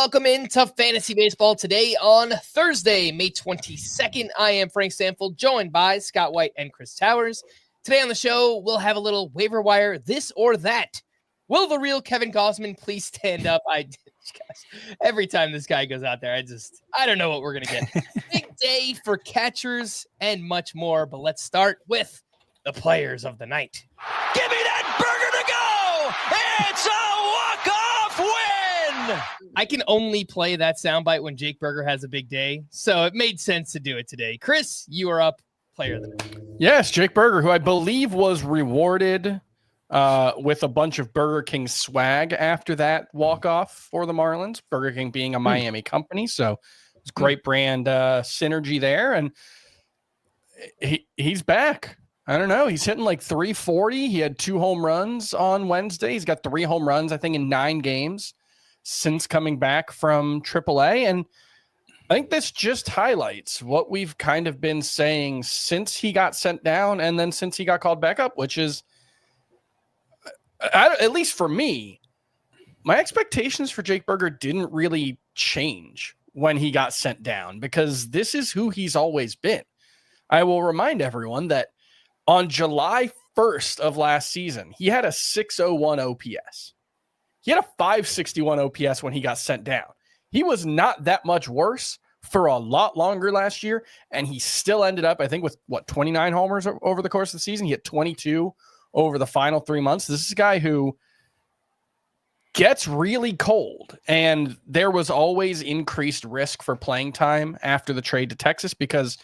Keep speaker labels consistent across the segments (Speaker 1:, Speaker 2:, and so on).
Speaker 1: welcome into Fantasy Baseball today on Thursday, May 22nd. I am Frank Stampfl, joined by Scott White and Chris Towers. Today on the show, we'll have a little waiver wire, this or that. Will the real Kevin Gausman please stand up? Every time this guy goes out there, I don't know what we're going to get. Big day for catchers and much more, but let's start with the players of the night.
Speaker 2: Give me that burger to go! It's a walk-off win!
Speaker 1: I can only play that soundbite when Jake Berger has a big day, so it made sense to do it today. Chris, you are up, player of the night.
Speaker 3: Yes, Jake Berger, who I believe was rewarded with a bunch of Burger King swag after that walk-off for the Marlins, Burger King being a Miami company, so it's great brand synergy there, and he's back. I don't know. He's hitting like 340. He had 2 home runs on Wednesday. He's got 3 home runs, I think, in 9 games since coming back from AAA. And I think this just highlights what we've kind of been saying since he got sent down and then since he got called back up, which is, at least for me, my expectations for Jake Berger didn't really change when he got sent down because this is who he's always been. I will remind everyone that on July 1st of last season, he had a 601 OPS. He had a 561 OPS when he got sent down. He was not that much worse for a lot longer last year, and he still ended up, I think, with, 29 homers over the course of the season? He had 22 over the final 3 months. This is a guy who gets really cold, and there was always increased risk for playing time after the trade to Texas because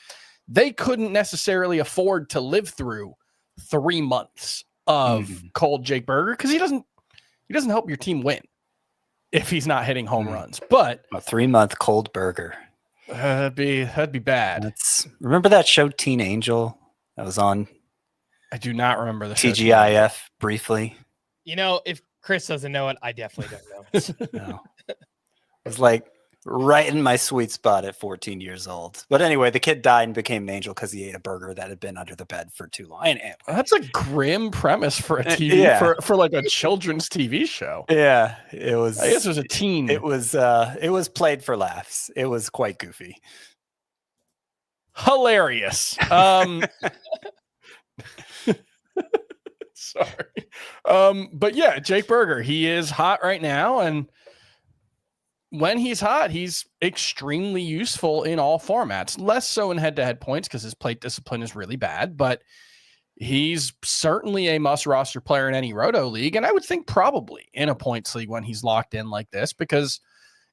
Speaker 3: they couldn't necessarily afford to live through 3 months of cold Jake Berger because he doesn't help your team win if he's not hitting home runs. But
Speaker 4: a 3-month cold Berger,
Speaker 3: that'd be bad.
Speaker 4: Remember that show Teen Angel that was on?
Speaker 3: I do not remember the
Speaker 4: TGIF briefly.
Speaker 1: You know, if Chris doesn't know it, I definitely don't know.
Speaker 4: No. It was like right in my sweet spot at 14 years old. But anyway, the kid died and became an angel because he ate a burger that had been under the bed for too long. And
Speaker 3: that's a grim premise for a TV for like a children's TV show.
Speaker 4: Yeah, it was.
Speaker 3: I guess it was a teen.
Speaker 4: It was played for laughs. It was quite goofy.
Speaker 3: Hilarious. Sorry. But yeah, Jake Berger, he is hot right now, and when he's hot, he's extremely useful in all formats. Less so in head-to-head points because his plate discipline is really bad, but he's certainly a must-roster player in any roto league, and I would think probably in a points league when he's locked in like this because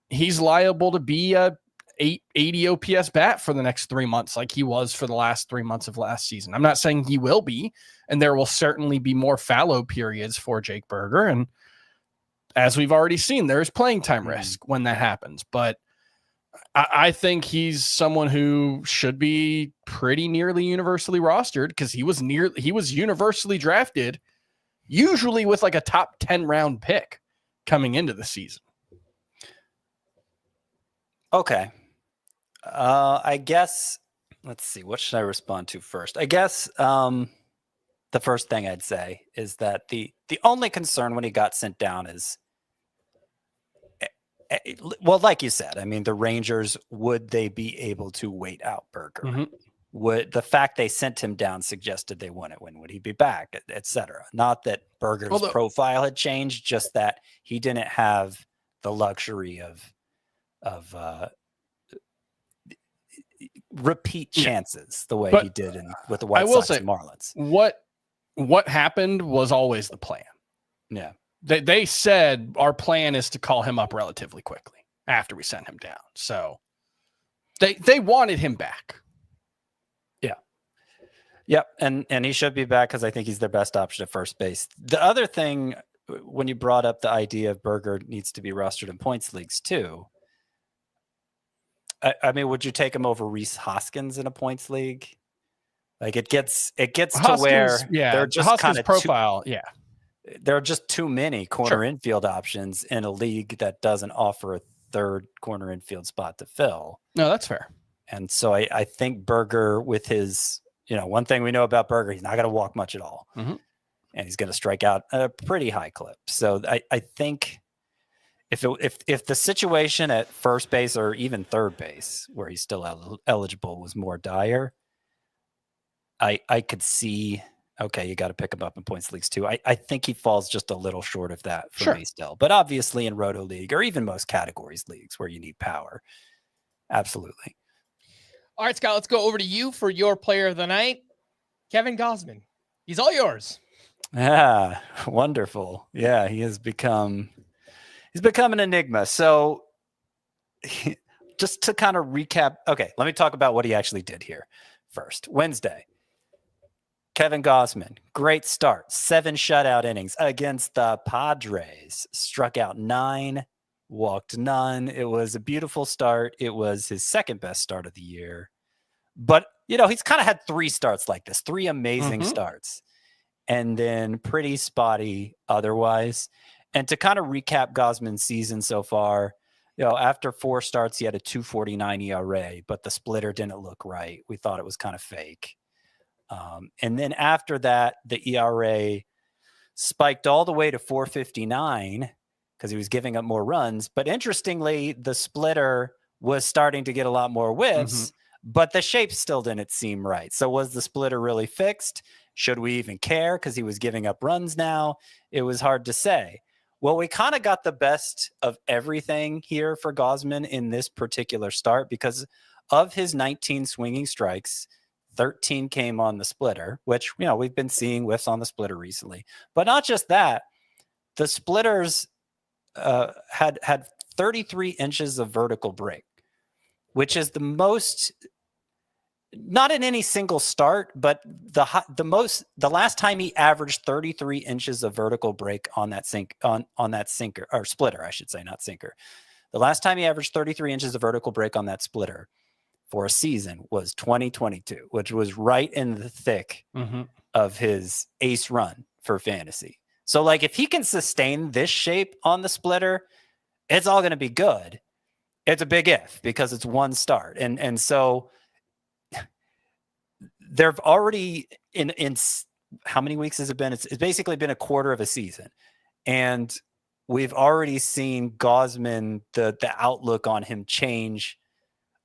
Speaker 3: he's liable to be a 880 OPS bat for the next 3 months like he was for the last 3 months of last season. I'm not saying he will be, and there will certainly be more fallow periods for Jake Berger, and as we've already seen, there's playing time risk when that happens. But I think he's someone who should be pretty nearly universally rostered because he was universally drafted, usually with like a top 10 round pick coming into the season.
Speaker 4: Okay. I guess, let's see, what should I respond to first? I guess the first thing I'd say is that the only concern when he got sent down is, well, like you said, I mean, the Rangers, would they be able to wait out Berger?
Speaker 3: Mm-hmm.
Speaker 4: Would the fact they sent him down suggested they wouldn't win? Would he be back, et cetera? Not that Berger's profile had changed, just that he didn't have the luxury of repeat chances the way he did with the White Sox and Marlins.
Speaker 3: What happened was always the plan.
Speaker 4: Yeah.
Speaker 3: They said our plan is to call him up relatively quickly after we sent him down. So they wanted him back.
Speaker 4: Yeah. Yep. And he should be back because I think he's their best option at first base. The other thing, when you brought up the idea of Berger needs to be rostered in points leagues too, I mean, would you take him over Rhys Hoskins in a points league? Like it gets
Speaker 3: Hoskins,
Speaker 4: to where
Speaker 3: they're just kind of profile.
Speaker 4: There are just too many corner infield options in a league that doesn't offer a third corner infield spot to fill.
Speaker 3: No, that's fair.
Speaker 4: And so I think Berger, with his, one thing we know about Berger, he's not going to walk much at all.
Speaker 3: Mm-hmm.
Speaker 4: And he's going to strike out at a pretty high clip. So I think if the situation at first base or even third base, where he's still eligible, was more dire, I could see, okay, you got to pick him up in points leagues too. I think he falls just a little short of that for me still. But obviously in Roto League or even most categories leagues where you need power, absolutely.
Speaker 1: All right, Scott, let's go over to you for your player of the night, Kevin Gausman. He's all yours.
Speaker 4: Yeah, wonderful. Yeah, he's become an enigma. So just to kind of recap, okay, let me talk about what he actually did here first. Wednesday, Kevin Gausman, great start, 7 shutout innings against the Padres, struck out 9, walked none. It was a beautiful start. It was his second best start of the year. But, he's kind of had 3 starts like this, 3 amazing starts, and then pretty spotty otherwise. And to kind of recap Gausman's season so far, after 4 starts, he had a 2.49 ERA, but the splitter didn't look right. We thought it was kind of fake. And then after that, the ERA spiked all the way to 4.59 because he was giving up more runs. But interestingly, the splitter was starting to get a lot more whiffs, but the shape still didn't seem right. So was the splitter really fixed? Should we even care because he was giving up runs now? It was hard to say. Well, we kind of got the best of everything here for Gausman in this particular start because of his 19 swinging strikes, 13 came on the splitter, which, we've been seeing whiffs on the splitter recently. But not just that, the splitters had 33 inches of vertical break, which is the most, not in any single start, but the last time he averaged 33 inches of vertical break on that sinker or splitter, I should say, not sinker. The last time he averaged 33 inches of vertical break on that splitter for a season was 2022, which was right in the thick of his ace run for fantasy. So if he can sustain this shape on the splitter, it's all going to be good. It's a big if because it's one start. And so there've already in how many weeks has it been? It's basically been a quarter of a season. And we've already seen Gausman, the outlook on him change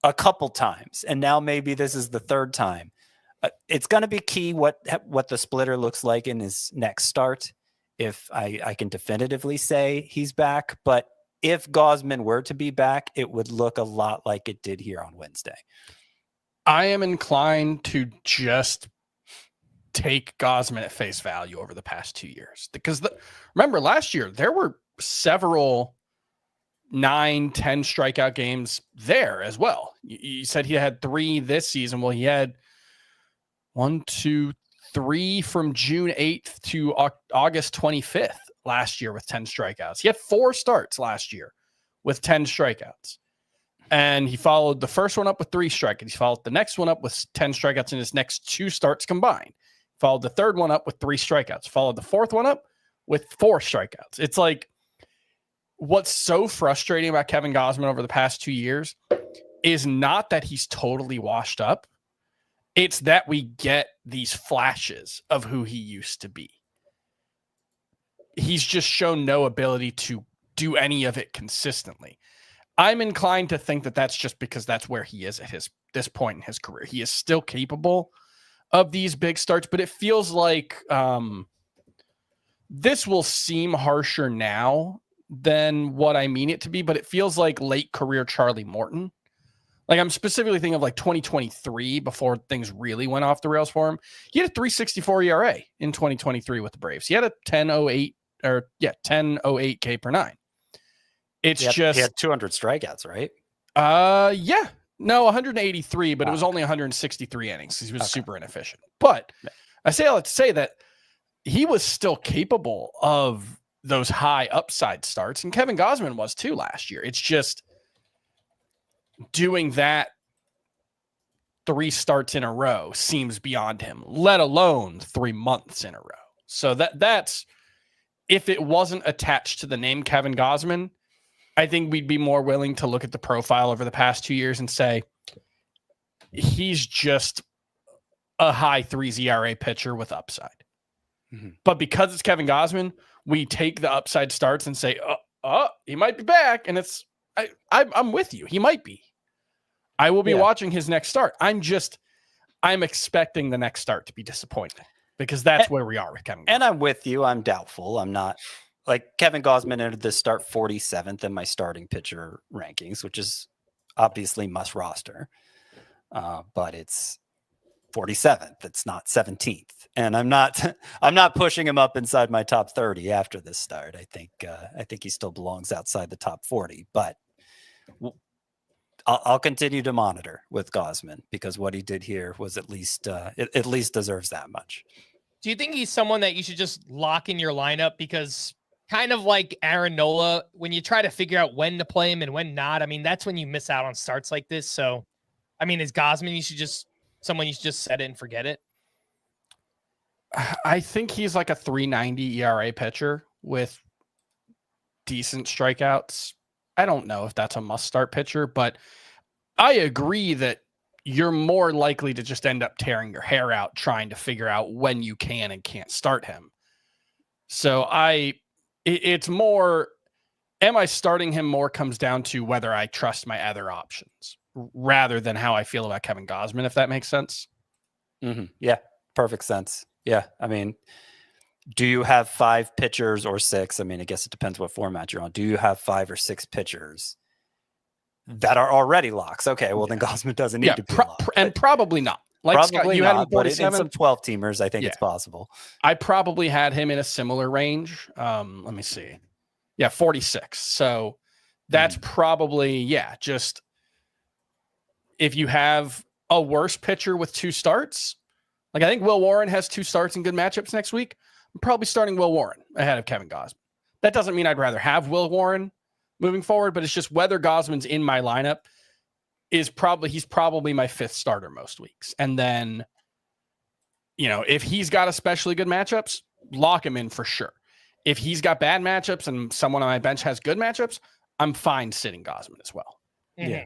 Speaker 4: a couple times. And now maybe this is the third time. It's going to be key what the splitter looks like in his next start. If I can definitively say he's back, but if Gausman were to be back, it would look a lot like it did here on Wednesday.
Speaker 3: I am inclined to just take Gausman at face value over the past 2 years because remember last year there were several 9-10 strikeout games there as well. You said he had 3 this season. Well, he had 1, 2, 3 from June 8th to August 25th last year with 10 strikeouts. He had 4 starts last year with 10 strikeouts. And he followed the first one up with 3 strikeouts. He followed the next one up with 10 strikeouts in his next 2 starts combined. Followed the third one up with 3 strikeouts. Followed the fourth one up with 4 strikeouts. It's like, what's so frustrating about Kevin Gausman over the past 2 years is not that he's totally washed up. It's that we get these flashes of who he used to be. He's just shown no ability to do any of it consistently. I'm inclined to think that that's just because that's where he is at this point in his career. He is still capable of these big starts, but it feels like this will seem harsher now than what I mean it to be, but it feels like late career Charlie Morton. Like I'm specifically thinking of 2023 before things really went off the rails for him. He had a 3.64 ERA in 2023 with the Braves. He had a 10.08 K per 9. He
Speaker 4: had 200 strikeouts, right?
Speaker 3: Yeah. No, 183, but it was only 163 innings. He was super inefficient. But I say all that to say that he was still capable of those high upside starts, and Kevin Gausman was too last year. It's just doing that 3 starts in a row seems beyond him, let alone 3 months in a row. So that's if it wasn't attached to the name Kevin Gausman, I think we'd be more willing to look at the profile over the past 2 years and say he's just a high 3s ERA pitcher with upside. Mm-hmm. But because it's Kevin Gausman, we take the upside starts and say, oh, he might be back. And I'm with you. He might be. I will be watching his next start. I'm expecting the next start to be disappointing because that's where we are with Kevin Gausman.
Speaker 4: And I'm with you. I'm doubtful. I'm not like Kevin Gausman entered this start 47th in my starting pitcher rankings, which is obviously must roster. But it's 47th. It's not 17th. And I'm not pushing him up inside my top 30 after this start. I think he still belongs outside the top 40, but I'll continue to monitor with Gausman because what he did here was at least deserves that much.
Speaker 1: Do you think he's someone that you should just lock in your lineup? Because kind of like Aaron Nola, when you try to figure out when to play him and when not, I mean, that's when you miss out on starts like this. So, I mean, is Gausman, you should just set it and forget it?
Speaker 3: I think he's like a 3.90 ERA pitcher with decent strikeouts. I don't know if that's a must-start pitcher, but I agree that you're more likely to just end up tearing your hair out trying to figure out when you can and can't start him. So it's more, am I starting him more comes down to whether I trust my other options rather than how I feel about Kevin Gausman, if that makes sense.
Speaker 4: Mm-hmm. Yeah, perfect sense. Yeah, I mean, do you have 5 pitchers or 6? I mean, I guess it depends what format you're on. Do you have 5 or 6 pitchers that are already locks? Okay, well, then Gausman doesn't need to be locked.
Speaker 3: And probably not. Like
Speaker 4: probably
Speaker 3: Scott, you
Speaker 4: not,
Speaker 3: had him
Speaker 4: but in
Speaker 3: 47.
Speaker 4: some 12-teamers, I think it's possible.
Speaker 3: I probably had him in a similar range. Let me see. Yeah, 46. So that's probably, just if you have a worse pitcher with 2 starts, like I think Will Warren has 2 starts and good matchups next week. I'm probably starting Will Warren ahead of Kevin Gausman. That doesn't mean I'd rather have Will Warren moving forward, but it's just whether Gausman's in my lineup he's probably my 5th starter most weeks. And then, if he's got especially good matchups, lock him in for sure. If he's got bad matchups and someone on my bench has good matchups, I'm fine sitting Gausman as well.
Speaker 1: Mm-hmm. Yeah.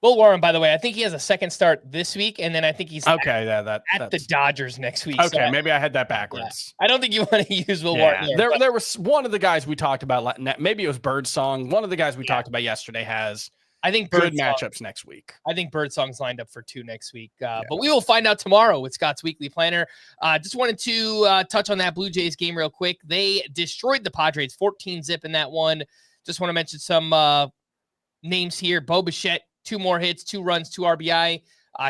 Speaker 1: Will Warren, by the way, I think he has a 2nd start this week, and then I think he's at the Dodgers next week.
Speaker 3: Okay, so maybe I had that backwards.
Speaker 1: Yeah. I don't think you want to use Will Warren.
Speaker 3: There was one of the guys we talked about, maybe it was Birdsong. One of the guys we talked about yesterday has good matchups next week.
Speaker 1: I think Birdsong's lined up for 2 next week, but we will find out tomorrow with Scott's Weekly Planner. Just wanted to touch on that Blue Jays game real quick. They destroyed the Padres 14-0 in that one. Just want to mention some names here. Bo Bichette, 2 more hits, 2 runs, 2 RBI.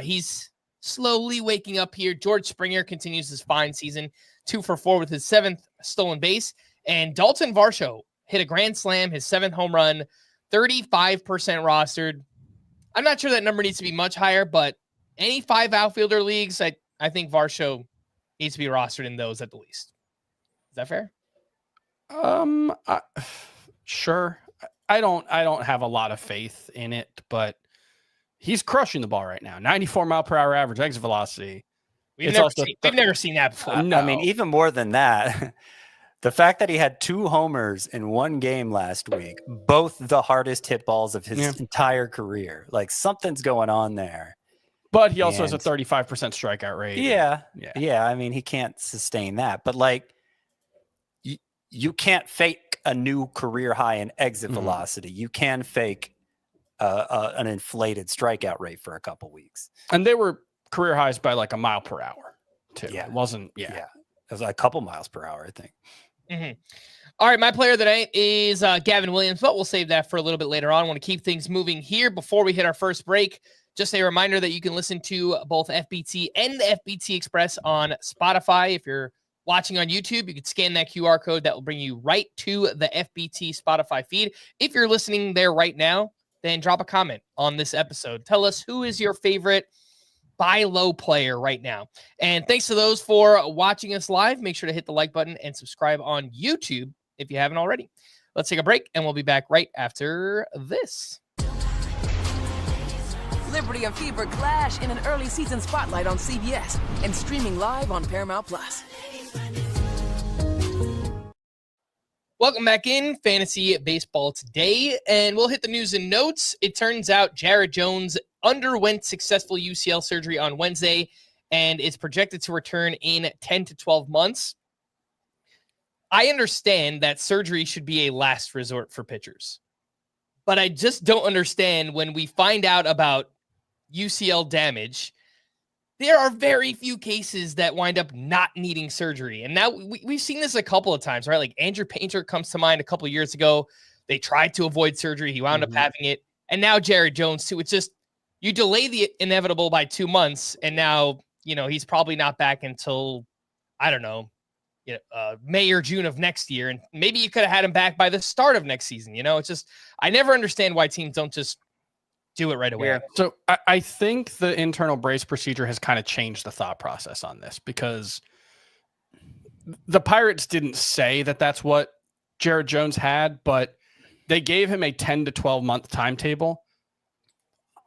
Speaker 1: He's slowly waking up here. George Springer continues his fine season, 2 for 4 with his 7th stolen base. And Dalton Varsho hit a grand slam, his 7th home run, 35% rostered. I'm not sure that number needs to be much higher, but any 5 outfielder leagues, I think Varsho needs to be rostered in those at the least. Is that fair?
Speaker 3: Sure. I don't have a lot of faith in it, but he's crushing the ball right now. 94 mile per hour average exit velocity.
Speaker 1: We've never seen that before.
Speaker 4: No. I mean, even more than that, the fact that he had 2 homers in 1 game last week, both the hardest hit balls of his entire career. Like something's going on there.
Speaker 3: But he also has a 35% strikeout rate.
Speaker 4: Yeah. I mean, he can't sustain that. But like, you can't fake a new career high in exit velocity. You can fake an inflated strikeout rate for a couple weeks.
Speaker 3: And they were career highs by like a mile per hour too.
Speaker 4: Yeah.
Speaker 3: It wasn't,
Speaker 4: It was like a couple miles per hour, I think.
Speaker 1: Mm-hmm. All right, my player of the night is Gavin Williams, but we'll save that for a little bit later on. I want to keep things moving here before we hit our first break. Just a reminder that you can listen to both FBT and the FBT Express on Spotify. If you're watching on YouTube, you can scan that QR code that will bring you right to the FBT Spotify feed. If you're listening there right now, then drop a comment on this episode. Tell us who is your favorite buy low player right now. And thanks to those for watching us live. Make sure to hit the like button and subscribe on YouTube if you haven't already. Let's take a break, and we'll be back right after this.
Speaker 5: Liberty and Fever clash in an early season spotlight on CBS and streaming live on Paramount+.
Speaker 1: Welcome back in Fantasy Baseball Today, and we'll hit the news and notes. It turns out Jared Jones underwent successful UCL surgery on Wednesday and is projected to return in 10 to 12 months. I understand that surgery should be a last resort for pitchers, but I just don't understand when we find out about UCL damage. There are very few cases that wind up not needing surgery. And now we've seen this a couple of times, right? Like Andrew Painter comes to mind a couple of years ago. They tried to avoid surgery. He wound up having it. And now Jared Jones too. It's just, you delay the inevitable by 2 months. And now, he's probably not back until, I don't know, May or June of next year. And maybe you could have had him back by the start of next season. It's just, I never understand why teams don't just do it right away.
Speaker 3: Yeah. So I think the internal brace procedure has kind of changed the thought process on this, because the Pirates didn't say that that's what Jared Jones had, but they gave him a 10 to 12 month timetable.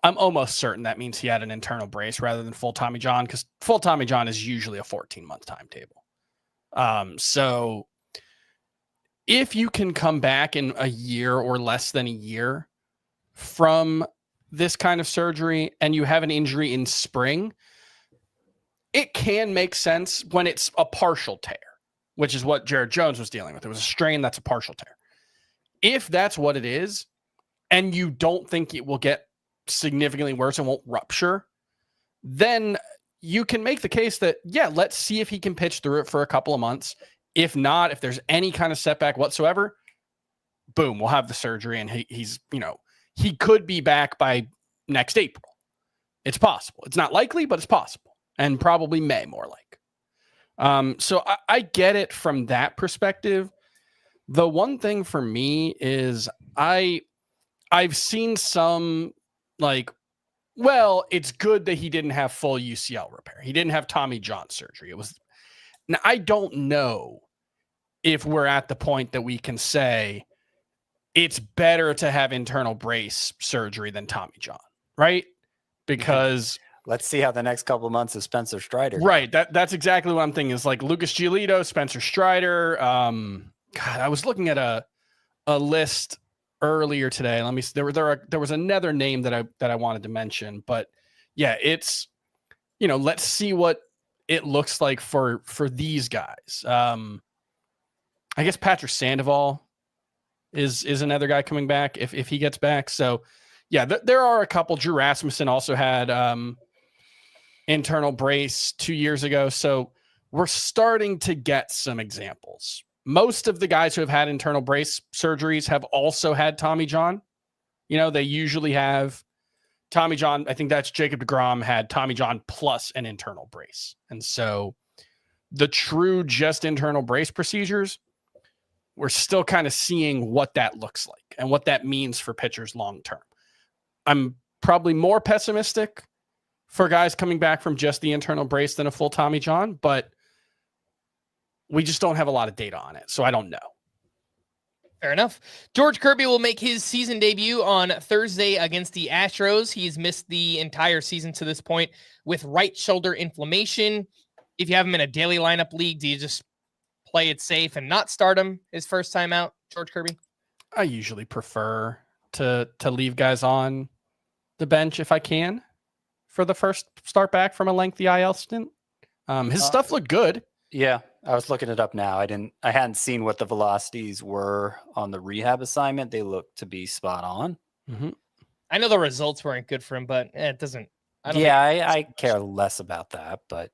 Speaker 3: I'm almost certain that means he had an internal brace rather than full Tommy John, because full Tommy John is usually a 14-month timetable. So if you can come back in a year or less than a year from this kind of surgery and you have an injury in spring, it can make sense when it's a partial tear, which is what Jared Jones was dealing with. It was a strain that's a partial tear. If that's what it is, and you don't think it will get significantly worse and won't rupture, then you can make the case that, yeah, let's see if he can pitch through it for a couple of months. If not, if there's any kind of setback whatsoever, boom, we'll have the surgery and he's, he could be back by next April. It's possible. It's not likely, but it's possible, and probably May more like. So I get it from that perspective. The one thing for me is I've seen some like, well, it's good that he didn't have full UCL repair. He didn't have Tommy John surgery. Now, I don't know if we're at the point that we can say it's better to have internal brace surgery than Tommy John, right? Because
Speaker 4: let's see how the next couple of months of Spencer Strider.
Speaker 3: Right. That's exactly what I'm thinking. Is like Lucas Giolito, Spencer Strider. God, I was looking at a list earlier today. Let me. There was another name that I wanted to mention, but yeah, it's, let's see what it looks like for these guys. I guess Patrick Sandoval is another guy coming back if he gets back. So yeah, there are a couple. Drew Rasmussen also had internal brace 2 years ago. So we're starting to get some examples. Most of the guys who have had internal brace surgeries have also had Tommy John. They usually have Tommy John. I think that's Jacob deGrom had Tommy John plus an internal brace. And so the true just internal brace procedures, we're still kind of seeing what that looks like and what that means for pitchers long term. I'm probably more pessimistic for guys coming back from just the internal brace than a full Tommy John, but we just don't have a lot of data on it, so I don't know.
Speaker 1: Fair enough. George Kirby will make his season debut on Thursday against the Astros. He's missed the entire season to this point with right shoulder inflammation. If you have him in a daily lineup league, do you just play it safe and not start him his first time out, George Kirby?
Speaker 3: I usually prefer to leave guys on the bench if I can for the first start back from a lengthy IL stint. His stuff looked good.
Speaker 4: Yeah, I was looking it up now. I hadn't seen what the velocities were on the rehab assignment. They look to be spot on.
Speaker 3: Mm-hmm.
Speaker 1: I know the results weren't good for him, but it doesn't.
Speaker 4: I care less about that. But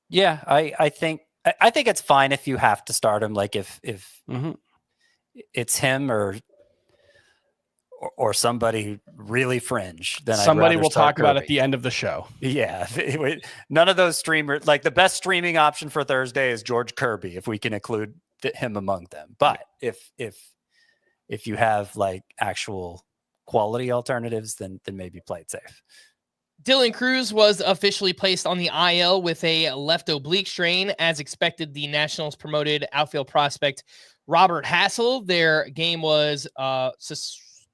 Speaker 4: yeah, I think it's fine if you have to start him. Like if
Speaker 3: mm-hmm.
Speaker 4: it's him or somebody really fringe, then
Speaker 3: somebody we'll talk
Speaker 4: Kirby.
Speaker 3: about at the end of the show.
Speaker 4: Yeah, none of those streamers. Like the best streaming option for Thursday is George Kirby, if we can include him among them. But if you have like actual quality alternatives, then maybe play it safe.
Speaker 1: Dylan Cruz was officially placed on the IL with a left oblique strain. As expected, the Nationals promoted outfield prospect Robert Hassel. Their game was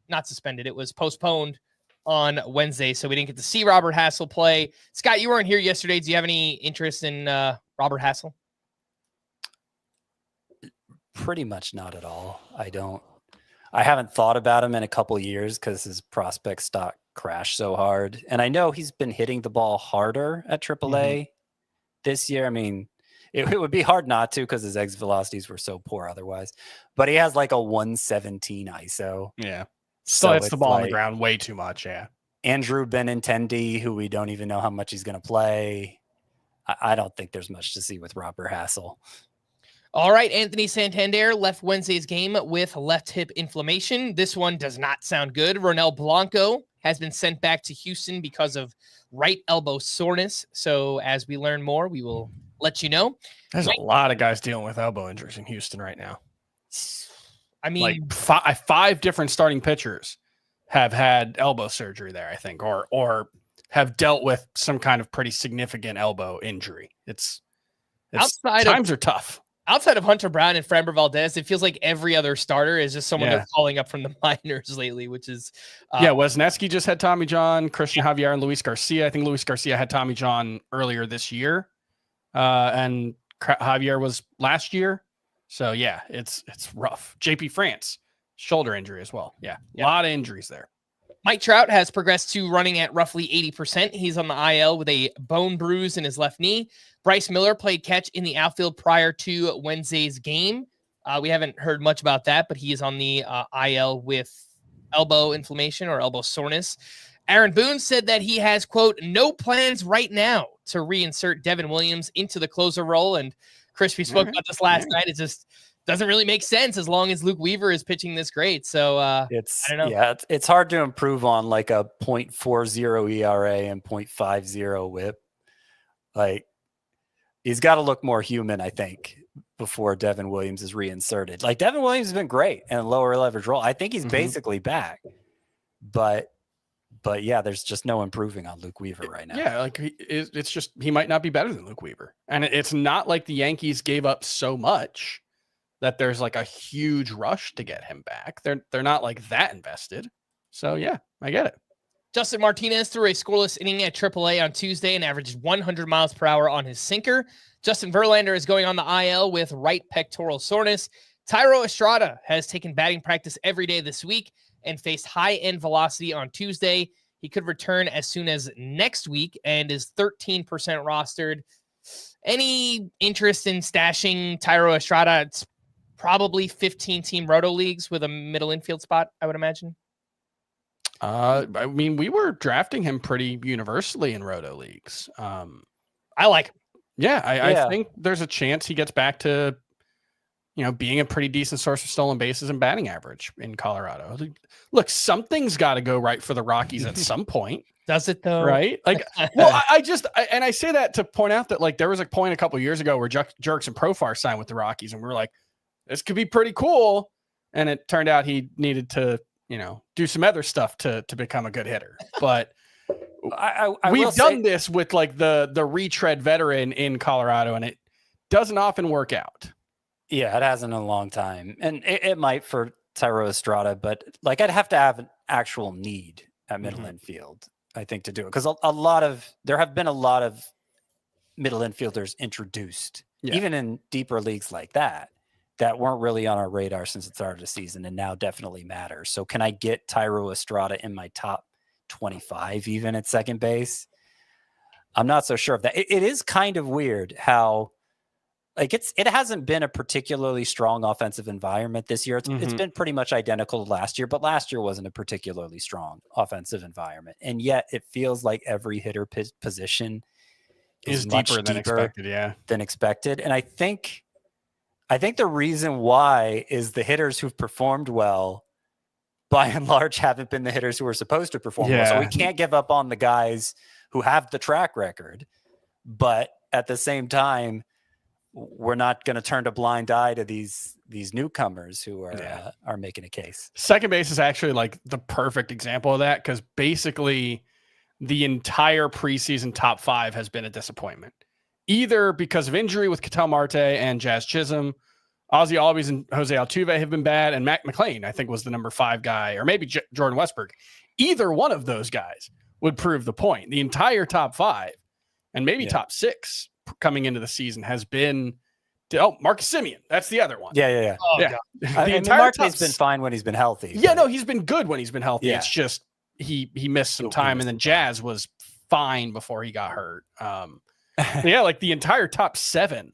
Speaker 1: not suspended. It was postponed on Wednesday, so we didn't get to see Robert Hassel play. Scott, you weren't here yesterday. Do you have any interest in Robert Hassel?
Speaker 4: Pretty much not at all. I haven't thought about him in a couple of years because his prospect stock crashed so hard. And I know he's been hitting the ball harder at AAA this year. I mean, it would be hard not to because his exit velocities were so poor otherwise. But he has like a 117 ISO.
Speaker 3: Yeah. Still
Speaker 4: So
Speaker 3: hits the
Speaker 4: it's
Speaker 3: ball on
Speaker 4: like
Speaker 3: the ground way too much. Yeah.
Speaker 4: Andrew Benintendi, who we don't even know how much he's going to play. I don't think there's much to see with Robert Hassel.
Speaker 1: All right, Anthony Santander left Wednesday's game with left hip inflammation. This one does not sound good. Ronel Blanco has been sent back to Houston because of right elbow soreness. So as we learn more, we will let you know.
Speaker 3: There's a lot of guys dealing with elbow injuries in Houston right now.
Speaker 1: I mean,
Speaker 3: like five different starting pitchers have had elbow surgery there, I think, or have dealt with some kind of pretty significant elbow injury. It's times are tough.
Speaker 1: Outside of Hunter Brown and Framber Valdez, it feels like every other starter is just someone they're calling up from the minors lately, which is
Speaker 3: Wesneski just had Tommy John, Christian Javier, and Luis Garcia. I think Luis Garcia had Tommy John earlier this year, and Javier was last year. So yeah, it's rough. JP France, shoulder injury as well. Yeah, a lot of injuries there.
Speaker 1: Mike Trout has progressed to running at roughly 80%. He's on the IL with a bone bruise in his left knee. Bryce Miller played catch in the outfield prior to Wednesday's game. We haven't heard much about that, but he is on the IL with elbow inflammation or elbow soreness. Aaron Boone said that he has, quote, no plans right now to reinsert Devin Williams into the closer role. And Chris, we spoke about this last night. It just doesn't really make sense as long as Luke Weaver is pitching this great. So I don't know.
Speaker 4: Yeah, it's hard to improve on like a 0.40 ERA and 0.50 WHIP. Like, he's got to look more human, I think, before Devin Williams is reinserted. Like, Devin Williams has been great in a lower leverage role. I think he's basically back, but yeah, there's just no improving on Luke Weaver right now.
Speaker 3: Yeah, like it's just he might not be better than Luke Weaver, and it's not like the Yankees gave up so much that there's like a huge rush to get him back. They're not like that invested. So yeah, I get it.
Speaker 1: Justin Martinez threw a scoreless inning at AAA on Tuesday and averaged 100 miles per hour on his sinker. Justin Verlander is going on the IL with right pectoral soreness. Thairo Estrada has taken batting practice every day this week and faced high-end velocity on Tuesday. He could return as soon as next week and is 13% rostered. Any interest in stashing Thairo Estrada? It's probably 15-team roto leagues with a middle infield spot, I would imagine.
Speaker 3: I mean, we were drafting him pretty universally in roto leagues.
Speaker 1: I like him.
Speaker 3: Yeah, I think there's a chance he gets back to, being a pretty decent source of stolen bases and batting average in Colorado. Look, something's got to go right for the Rockies at some point.
Speaker 1: Does it though?
Speaker 3: Right? Like, well, I say that to point out that like there was a point a couple of years ago where Jerks and Profar signed with the Rockies, and we were like, this could be pretty cool. And it turned out he needed to, do some other stuff to become a good hitter. But we've done this with like the retread veteran in Colorado, and it doesn't often work out.
Speaker 4: Yeah, it hasn't in a long time. And it might for Thairo Estrada, but like I'd have to have an actual need at middle infield, I think, to do it. Because there have been a lot of middle infielders introduced, even in deeper leagues like that weren't really on our radar since the start of the season and now definitely matter. So can I get Thairo Estrada in my top 25 even at second base? I'm not so sure of that. It is kind of weird how like it hasn't been a particularly strong offensive environment this year. It's been pretty much identical to last year, but last year wasn't a particularly strong offensive environment. And yet it feels like every hitter position is much deeper than expected. And I think the reason why is the hitters who've performed well, by and large, haven't been the hitters who are supposed to perform well. So we can't give up on the guys who have the track record. But at the same time, we're not going to turn a blind eye to these newcomers who are making a case.
Speaker 3: Second base is actually like the perfect example of that, because basically the entire preseason top five has been a disappointment. Either because of injury with Ketel Marte and Jazz Chisholm, Ozzie Albies and Jose Altuve have been bad, and Mac McClain, I think, was the number 5 guy, or maybe Jordan Westberg. Either one of those guys would prove the point. The entire top 5 and maybe top 6 coming into the season has been Marcus Semien. That's the other one.
Speaker 4: Yeah.
Speaker 1: Oh,
Speaker 4: yeah. The entire Marcus been fine when he's been healthy.
Speaker 3: Yeah, no, he's been good when he's been healthy.
Speaker 4: Yeah.
Speaker 3: It's just he missed some time, and then Jazz was fine before he got hurt. Yeah, like the entire top 7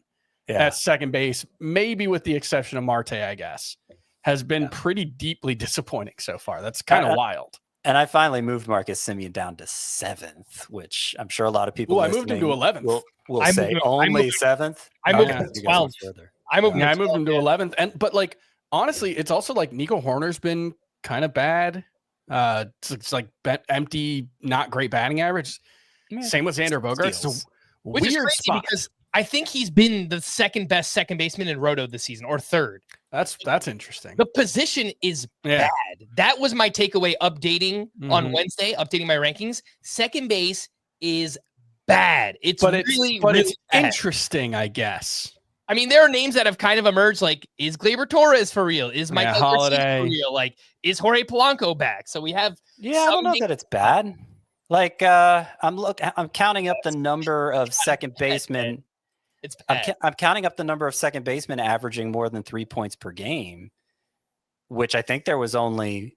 Speaker 3: at second base, maybe with the exception of Marte, I guess, has been pretty deeply disappointing so far. That's kind of wild.
Speaker 4: And I finally moved Marcus Semien down to 7th, which I'm sure a lot of people
Speaker 3: I moved him to 11th.
Speaker 4: Will say only 7th.
Speaker 1: I moved him to 12th.
Speaker 3: I moved him to 11th. But like, honestly, it's also like Nico Horner's been kind of bad. It's like empty, not great batting average. Same with Xander Bogaerts.
Speaker 1: Which is crazy spot. Because I think he's been the second best second baseman in Roto this season, or third.
Speaker 3: That's interesting.
Speaker 1: The position is bad. That was my takeaway updating on Wednesday, updating my rankings. Second base is bad. It's really bad.
Speaker 3: Interesting, I guess.
Speaker 1: I mean, there are names that have kind of emerged, like, is Gleyber Torres for real? Is Michael Garcia for real? Like, is Jorge Polanco back? So we have
Speaker 4: I don't know that it's bad. Like, I'm counting up the number of second basemen.
Speaker 1: It's bad.
Speaker 4: I'm counting up the number of second basemen averaging more than 3 points per game, which I think there was only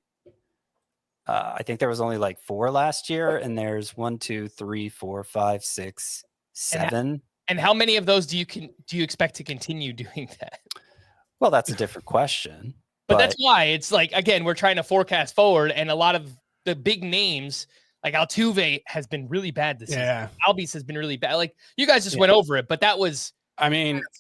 Speaker 4: like 4 last year, and there's 1, 2, 3, 4, 5, 6, 7.
Speaker 1: And how many of those do you expect to continue doing that?
Speaker 4: Well, that's a different question.
Speaker 1: But that's why it's like, again, we're trying to forecast forward, and a lot of the big names, like Altuve has been really bad this season. Albies has been really bad. Like, you guys just went over it, but that was,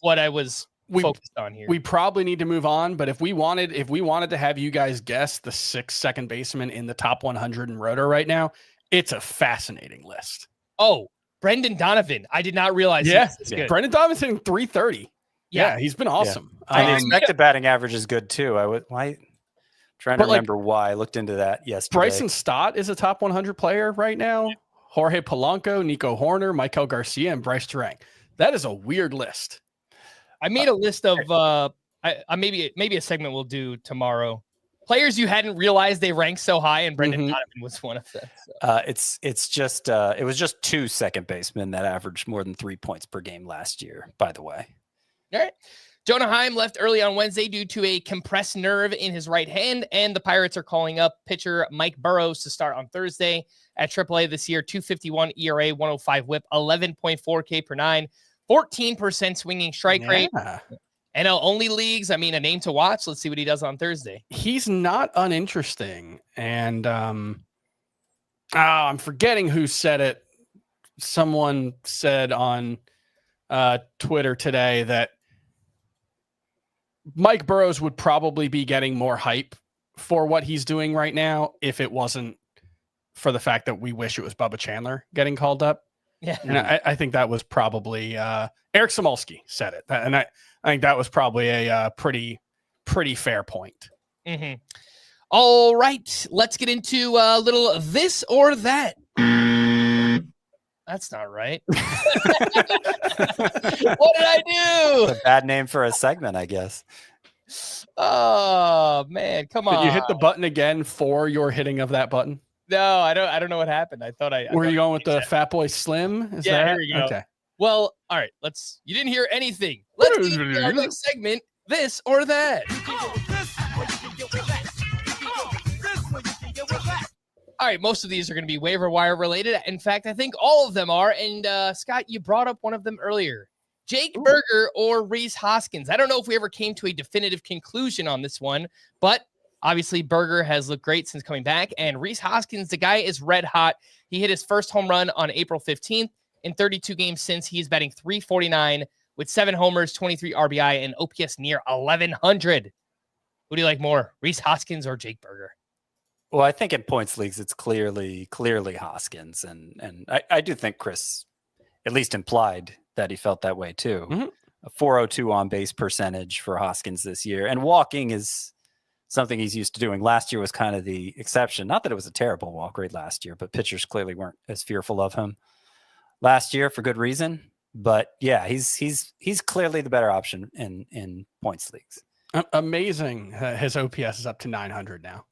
Speaker 1: what I was focused on here.
Speaker 3: We probably need to move on, but if we wanted to have you guys guess the 6 second basemen in the top 100 in Roto right now, it's a fascinating list.
Speaker 1: Oh, Brendan Donovan. I did not realize. Good.
Speaker 3: Brendan Donovan's hitting 330. Yeah, he's been awesome.
Speaker 4: And the expected batting average is good too. Trying to remember why I looked into that yesterday.
Speaker 3: Bryson Stott is a top 100 player right now. Jorge Polanco, Nico Horner, Michael Garcia, and Bryce Terang. That is a weird list.
Speaker 1: I made a list of maybe a segment we'll do tomorrow. Players you hadn't realized they ranked so high, and Brendan Donovan was one of them. So.
Speaker 4: It was just 2 second basemen that averaged more than 3 points per game last year, by the way.
Speaker 1: All right. Jonah Heim left early on Wednesday due to a compressed nerve in his right hand, and the Pirates are calling up pitcher Mike Burrows to start on Thursday at AAA this year. 2.51 ERA, 105 WHIP, 11.4 K per 9, 14% swinging strike rate. NL only leagues. I mean, a name to watch. Let's see what he does on Thursday.
Speaker 3: He's not uninteresting, and I'm forgetting who said it. Someone said on Twitter today that Mike Burrows would probably be getting more hype for what he's doing right now if it wasn't for the fact that we wish it was Bubba Chandler getting called up.
Speaker 1: Yeah.
Speaker 3: And I think that was probably Eric Samolsky said it. And I think that was probably a pretty fair point.
Speaker 1: Mm-hmm. All right. Let's get into a little this or that. That's not right. What did I do?
Speaker 4: A bad name for a segment, I guess.
Speaker 1: Oh man, come on!
Speaker 3: Did you hit the button again for your hitting of that button?
Speaker 1: No, I don't know what happened. Were you
Speaker 3: going with the Fat Boy Slim?
Speaker 1: Here we go. Okay. Well, all right. You didn't hear anything. Let's get into our next segment. This or that. All right, most of these are going to be waiver wire related. In fact, I think all of them are. And Scott, you brought up one of them earlier. Jake Burger or Rhys Hoskins. I don't know if we ever came to a definitive conclusion on this one, but obviously Burger has looked great since coming back. And Rhys Hoskins, the guy is red hot. He hit his first home run on April 15th. In 32 games since, he's batting .349 with 7 homers, 23 RBI, and OPS near 1,100. Who do you like more, Rhys Hoskins or Jake Burger?
Speaker 4: Well, I think in points leagues, it's clearly Hoskins. And I do think Chris at least implied that he felt that way too. Mm-hmm. A .402 on base percentage for Hoskins this year. And walking is something he's used to doing. Last year was kind of the exception. Not that it was a terrible walk rate last year, but pitchers clearly weren't as fearful of him last year for good reason. But yeah, he's clearly the better option in points leagues.
Speaker 3: Amazing. His OPS is up to 900 now.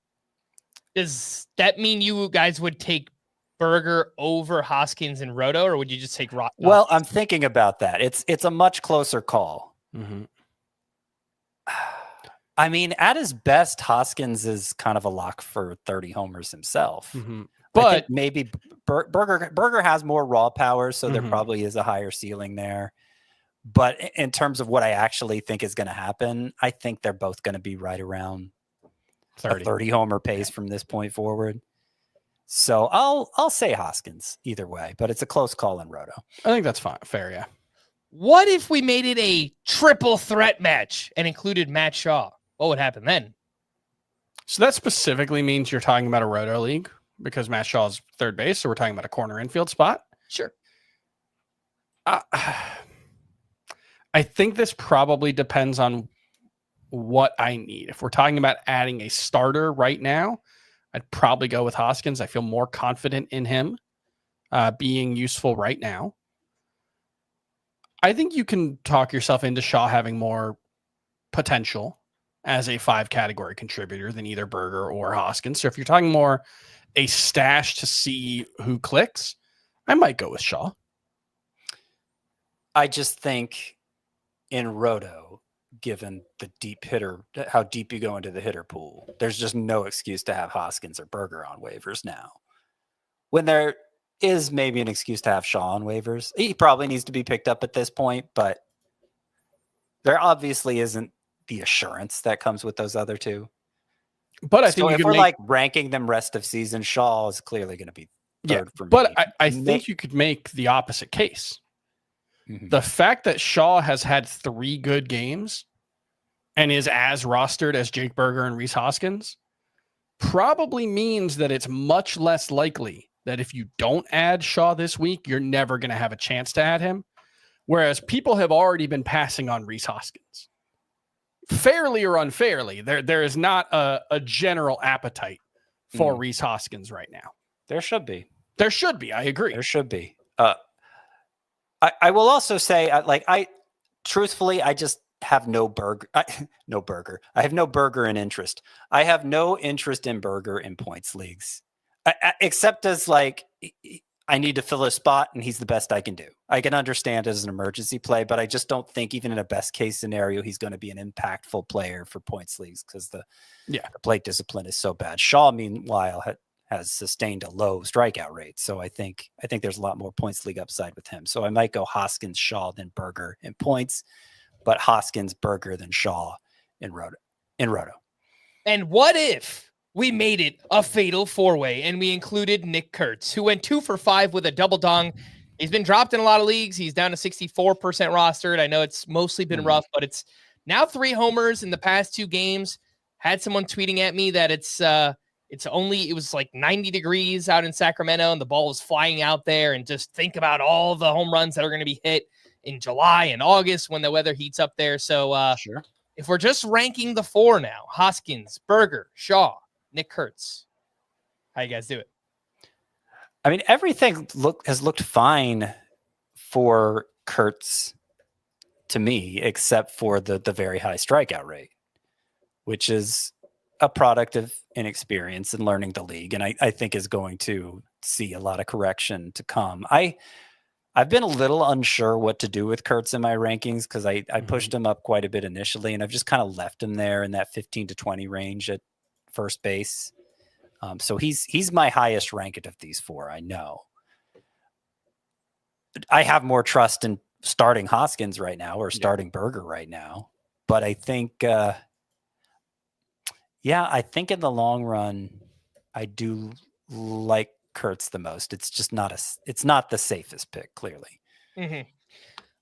Speaker 1: Does that mean you guys would take Burger over Hoskins and Roto, or would you just take
Speaker 4: Well, I'm thinking about that. It's a much closer call.
Speaker 3: Mm-hmm.
Speaker 4: I mean, at his best, Hoskins is kind of a lock for 30 homers himself.
Speaker 3: Mm-hmm.
Speaker 4: But maybe Burger has more raw power, so there probably is a higher ceiling there. But in terms of what I actually think is going to happen, I think they're both going to be right around 30 homer pace from this point forward. So I'll say Hoskins either way, but it's a close call in Roto.
Speaker 3: I think that's fine. Fair, yeah.
Speaker 1: What if we made it a triple threat match and included Matt Shaw? What would happen then?
Speaker 3: So that specifically means you're talking about a Roto league because Matt Shaw's third base, so we're talking about a corner infield spot?
Speaker 1: Sure.
Speaker 3: I think this probably depends on what I need. If we're talking about adding a starter right now, I'd probably go with Hoskins. I feel more confident in him being useful right now. I think you can talk yourself into Shaw having more potential as a 5-category contributor than either Berger or Hoskins. So if you're talking more a stash to see who clicks, I might go with Shaw.
Speaker 4: I just think in Roto, given the deep hitter, how deep you go into the hitter pool, there's just no excuse to have Hoskins or Berger on waivers now. When there is maybe an excuse to have Shaw on waivers, he probably needs to be picked up at this point, but there obviously isn't the assurance that comes with those other two.
Speaker 3: But I think
Speaker 4: if we're like ranking them rest of season, Shaw is clearly going to be third for me.
Speaker 3: But I think you could make the opposite case. Mm-hmm. The fact that Shaw has had 3 good games and is as rostered as Jake Berger and Rhys Hoskins probably means that it's much less likely that if you don't add Shaw this week, you're never going to have a chance to add him. Whereas people have already been passing on Rhys Hoskins. Fairly or unfairly, there is not a general appetite for Rhys Hoskins right now.
Speaker 4: There should be.
Speaker 3: There should be. I agree.
Speaker 4: There should be. I will also say, truthfully, I just have no Berger. I have no Berger in interest. I have no interest in Berger in points leagues, except as like I need to fill a spot and he's the best I can do. I can understand as an emergency play, but I just don't think even in a best case scenario, he's going to be an impactful player for points leagues because the plate discipline is so bad. Shaw, meanwhile, has sustained a low strikeout rate. So I think there's a lot more points league upside with him. So I might go Hoskins, Shaw, then Berger in points, but Hoskins, Berger, then Shaw in Roto.
Speaker 1: And what if we made it a fatal 4-way and we included Nick Kurtz, who went 2 for 5 with a double dong. He's been dropped in a lot of leagues. He's down to 64% rostered. I know it's mostly been rough, but it's now 3 homers in the past 2 games. Had someone tweeting at me that it was like 90 degrees out in Sacramento and the ball was flying out there, and just think about all the home runs that are going to be hit in July and August when the weather heats up there. So
Speaker 4: sure.
Speaker 1: If we're just ranking the 4 now, Hoskins, Berger, Shaw, Nick Kurtz, how you guys do it?
Speaker 4: I mean, everything has looked fine for Kurtz to me, except for the very high strikeout rate, which is a product of inexperience and learning the league. And I think is going to see a lot of correction to come. I've been a little unsure what to do with Kurtz in my rankings because I pushed him up quite a bit initially, and I've just kind of left him there in that 15 to 20 range at first base. So he's my highest ranked of these 4. I know. I have more trust in starting Hoskins right now or starting Berger right now, but I think, I think in the long run, I do like Kurtz the most. It's just it's not the safest pick, clearly.
Speaker 1: Mm-hmm.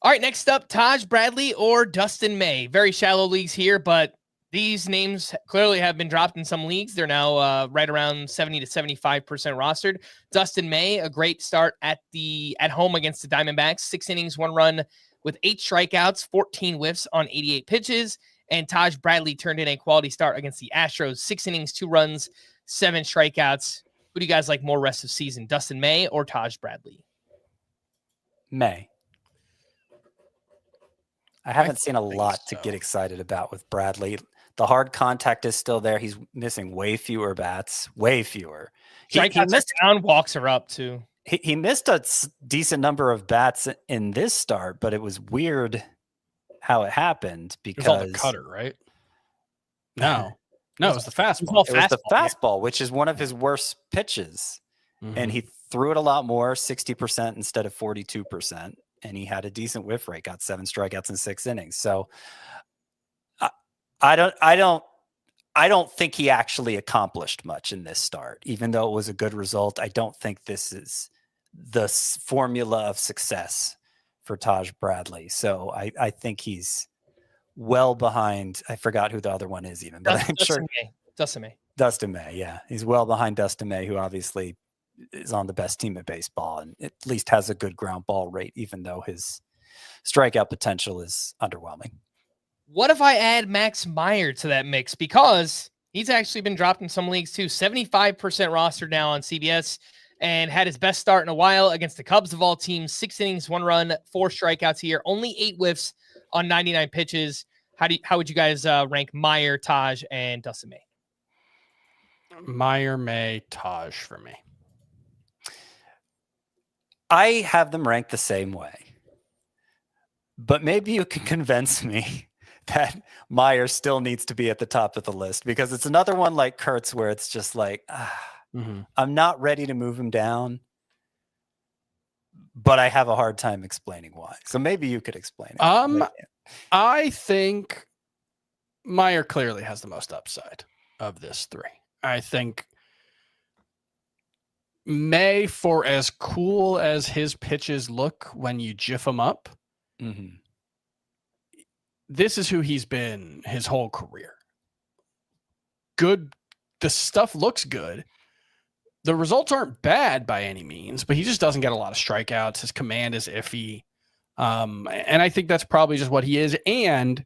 Speaker 1: All right, next up, Taj Bradley or Dustin May. Very shallow leagues here, but these names clearly have been dropped in some leagues. They're now right around 70 to 75% rostered. Dustin May, a great start at home against the Diamondbacks. 6 innings, 1 run with 8 strikeouts, 14 whiffs on 88 pitches. And Taj Bradley turned in a quality start against the Astros. 6 innings, 2 runs, 7 strikeouts. Who do you guys like more rest of season, Dustin May or Taj Bradley?
Speaker 4: May. I haven't seen a lot to get excited about with Bradley. The hard contact is still there. He's missing way fewer bats, way fewer.
Speaker 1: He missed down, walks are up too.
Speaker 4: He missed a decent number of bats in this start, but it was weird how it happened because
Speaker 3: it was all the cutter, right? No, it was the fastball.
Speaker 4: It was the fastball, which is one of his worst pitches, and he threw it a lot more, 60% instead of 42%. and he had a decent whiff rate, got 7 strikeouts in 6 innings. So I don't think he actually accomplished much in this start, even though it was a good result. I don't think this is the formula of success for Taj Bradley. So I think he's well behind. I forgot who the other one is even, but I'm sure Dustin May. Yeah. He's well behind Dustin May, who obviously is on the best team in baseball and at least has a good ground ball rate, even though his strikeout potential is underwhelming.
Speaker 1: What if I add Max Meyer to that mix? Because he's actually been dropped in some leagues too. 75% rostered now on CBS and had his best start in a while against the Cubs of all teams. 6 innings, 1 run, 4 strikeouts here, only 8 whiffs on 99 pitches. How would you guys rank Meyer, Taj, and Dustin May?
Speaker 3: Meyer, May, Taj for me.
Speaker 4: I have them ranked the same way, but maybe you can convince me that Meyer still needs to be at the top of the list, because it's another one like Kurtz where it's just like, I'm not ready to move him down, but I have a hard time explaining why. So maybe you could explain it.
Speaker 3: I think Meyer clearly has the most upside of this 3. I think May, for as cool as his pitches look when you jiff them up, this is who he's been his whole career. Good. The stuff looks good. The results aren't bad by any means, but he just doesn't get a lot of strikeouts. His command is iffy. And I think that's probably just what he is. And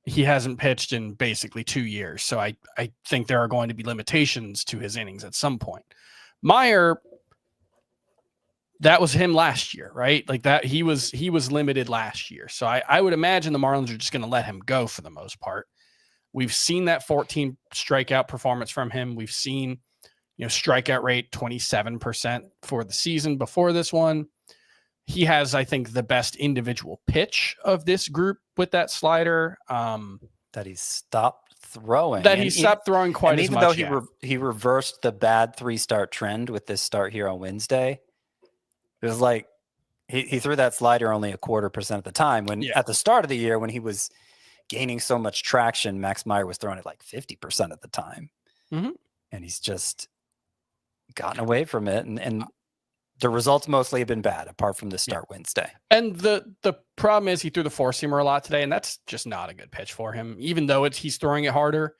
Speaker 3: he hasn't pitched in basically 2 years. So I think there are going to be limitations to his innings at some point. Meyer, that was him last year, right? Like that, he was limited last year. So I would imagine the Marlins are just going to let him go for the most part. We've seen that 14 strikeout performance from him. We've seen, strikeout rate 27% for the season before this one. He has, I think, the best individual pitch of this group with that slider.
Speaker 4: That he stopped throwing.
Speaker 3: Throwing quite as much.
Speaker 4: Even though he reversed the bad 3-start trend with this start here on Wednesday, it was like he threw that slider only 0.25% of the time. When at the start of the year, when he was gaining so much traction, Max Meyer was throwing it like 50% of the time. And he's just gotten away from it. And the results mostly have been bad, apart from the start Wednesday.
Speaker 3: And the problem is he threw the 4-seamer a lot today, and that's just not a good pitch for him. Even though he's throwing it harder,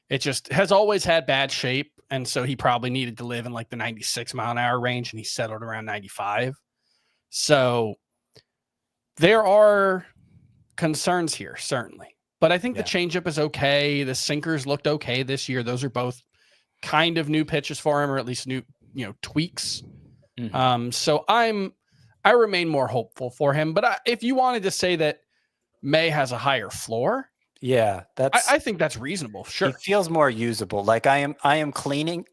Speaker 3: it just has always had bad shape. And so he probably needed to live in like the 96 mile an hour range, and he settled around 95. So there are concerns here, certainly. But I think the changeup is okay. The sinkers looked okay this year. Those are both kind of new pitches for him, or at least new, tweaks. So I remain more hopeful for him. But if you wanted to say that May has a higher floor, I think that's reasonable. Sure,
Speaker 4: he feels more usable. Like I am clinging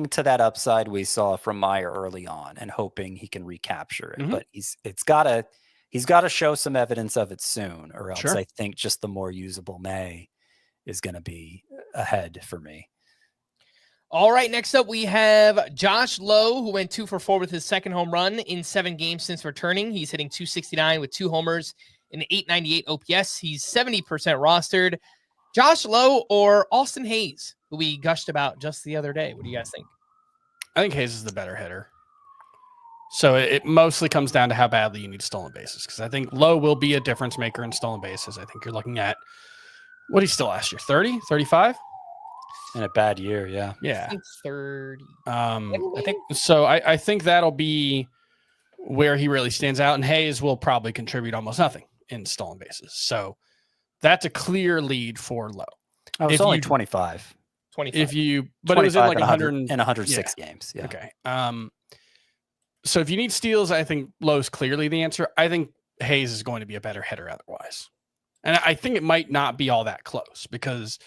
Speaker 4: to that upside we saw from Meyer early on, and hoping he can recapture it. But he's got to show some evidence of it soon, or else I think just the more usable May is going to be ahead for me.
Speaker 1: All right, next up we have Josh Lowe, who went 2 for 4 with his second home run in 7 games since returning. He's hitting .269 with 2 homers and .898 OPS. He's 70% rostered. Josh Lowe or Austin Hayes, who we gushed about just the other day. What do you guys think?
Speaker 3: I think Hayes is the better hitter. So it mostly comes down to how badly you need stolen bases, because I think Lowe will be a difference maker in stolen bases. I think you're looking at, what he still last year, 30, 35?
Speaker 4: In a bad year, yeah.
Speaker 1: I think 30.
Speaker 3: I think so. I think that'll be where he really stands out, and Hayes will probably contribute almost nothing in stolen bases. So that's a clear lead for Lowe.
Speaker 4: Oh, it's only 25.
Speaker 1: 25.
Speaker 3: But it was in like 100
Speaker 4: and 106 games. Yeah.
Speaker 3: Okay. So if you need steals, I think Lowe's clearly the answer. I think Hayes is going to be a better hitter otherwise. And I think it might not be all that close, because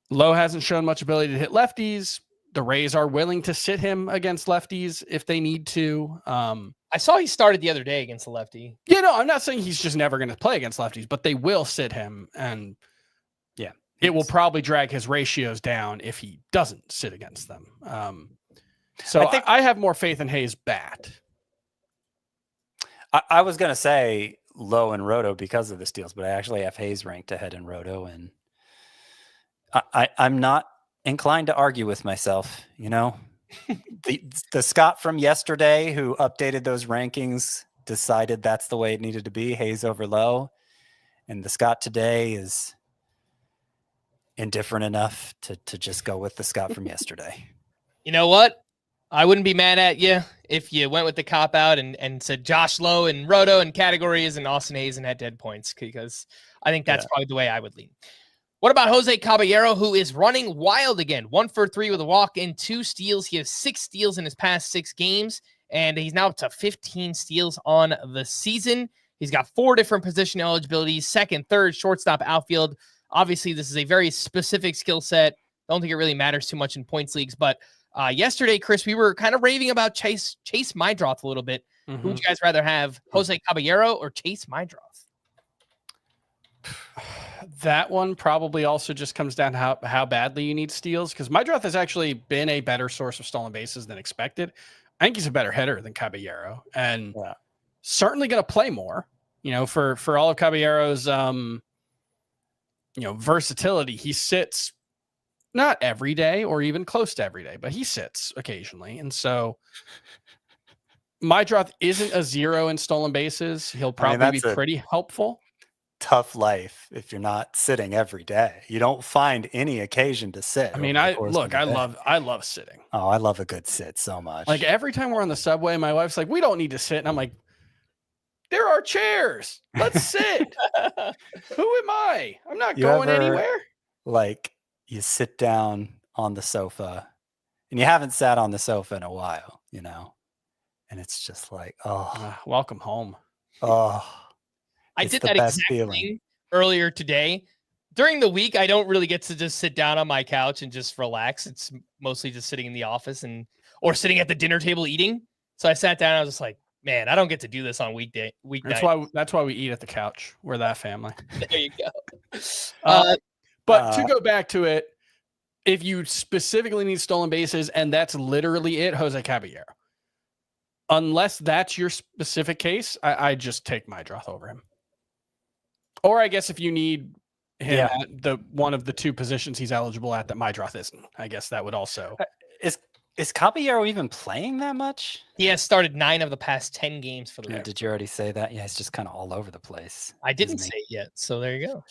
Speaker 3: Lowe hasn't shown much ability to hit lefties. The Rays are willing to sit him against lefties if they need to.
Speaker 1: I saw he started the other day against the lefty.
Speaker 3: Yeah, no, I'm not saying he's just never going to play against lefties, but they will sit him, and it will probably drag his ratios down if he doesn't sit against them. So I have more faith in Hayes' bat.
Speaker 4: I was going to say low in Roto because of the steals, but I actually have Hayes ranked ahead in Roto, and I'm not inclined to argue with myself. The Scott from yesterday who updated those rankings decided that's the way it needed to be, Hayes over low, and the Scott today is indifferent enough to just go with the Scott from yesterday.
Speaker 1: You know what? I wouldn't be mad at you if you went with the cop out and said Josh Lowe and Roto and categories and Austin Hayes and head-to-head points, because I think that's probably the way I would lean. What about Jose Caballero, who is running wild again? 1 for 3 with a walk and 2 steals. He has 6 steals in his past 6 games, and he's now up to 15 steals on the season. He's got 4 different position eligibilities, second, third, shortstop, outfield. Obviously, this is a very specific skill set. Don't think it really matters too much in points leagues, but yesterday, Chris, we were kind of raving about Chase Mydroth a little bit. Mm-hmm. Who would you guys rather have, Jose Caballero or Chase Mydroth?
Speaker 3: That one probably also just comes down to how badly you need steals, because Mydroth has actually been a better source of stolen bases than expected. I think he's a better hitter than Caballero, and certainly going to play more. For all of Caballero's versatility, he sits not every day or even close to every day, but he sits occasionally. And so Mydroth isn't a 0 in stolen bases. He'll probably be pretty helpful.
Speaker 4: Tough life if you're not sitting every day. You don't find any occasion to sit.
Speaker 3: I mean, I love sitting.
Speaker 4: Oh, I love a good sit so much.
Speaker 3: Like every time we're on the subway, my wife's like, we don't need to sit. And I'm like, there are chairs. Let's sit. Who am I? I'm not going anywhere.
Speaker 4: Like, you sit down on the sofa and you haven't sat on the sofa in a while, and it's just like,
Speaker 3: welcome home.
Speaker 1: I did that exact thing earlier today. During the week, I don't really get to just sit down on my couch and just relax. It's mostly just sitting in the office or sitting at the dinner table eating. So I sat down and I was just like, man, I don't get to do this on weeknight.
Speaker 3: That's why we eat at the couch. We're that family.
Speaker 1: There you go.
Speaker 3: But to go back to it, if you specifically need stolen bases, and that's literally it, Jose Caballero. Unless that's your specific case, I just take Mydroth over him. Or I guess if you need him at the one of the 2 positions he's eligible at that Mydroth isn't, I guess that would also.
Speaker 4: Is Caballero even playing that much?
Speaker 1: He has started 9 of the past 10 games for the Ravens.
Speaker 4: Did you already say that? Yeah, he's just kind of all over the place.
Speaker 1: I didn't say it yet, so there you go.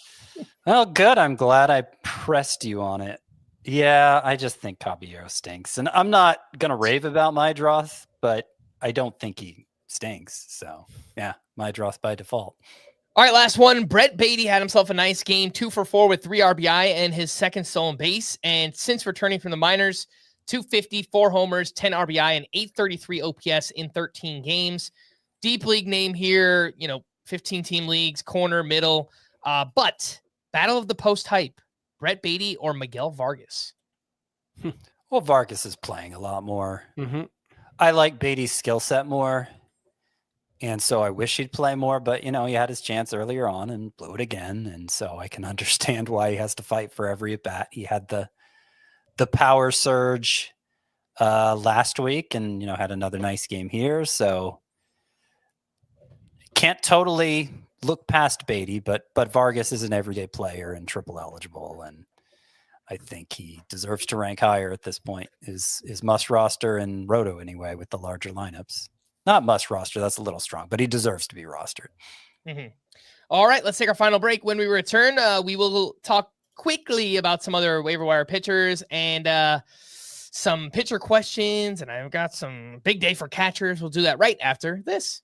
Speaker 4: Well, good. I'm glad I pressed you on it. Yeah, I just think Caballero stinks. And I'm not going to rave about Mydroth, but I don't think he stinks. So, yeah, Mydroth by default.
Speaker 1: All right, last one. Brett Beatty had himself a nice game, 2 for 4 with 3 RBI and his second stolen base. And since returning from the minors, 250, 4 homers, 10 RBI, and 833 OPS in 13 games. Deep league name here, 15-team leagues, corner, middle. But battle of the post hype, Brett Beatty or Miguel Vargas?
Speaker 4: Well, Vargas is playing a lot more.
Speaker 3: Mm-hmm.
Speaker 4: I like Beatty's skill set more, and so I wish he'd play more. But, he had his chance earlier on and blew it again, and so I can understand why he has to fight for every at-bat. He had the power surge last week and, had another nice game here. So can't totally look past Beatty, but Vargas is an everyday player and triple eligible. And I think he deserves to rank higher at this point. Is must roster and Roto anyway with the larger lineups. Not must roster. That's a little strong, but he deserves to be rostered.
Speaker 1: Mm-hmm. All right, let's take our final break. When we return, we will talk quickly about some other waiver wire pitchers and some pitcher questions. And I've got some big day for catchers. We'll do that right after this.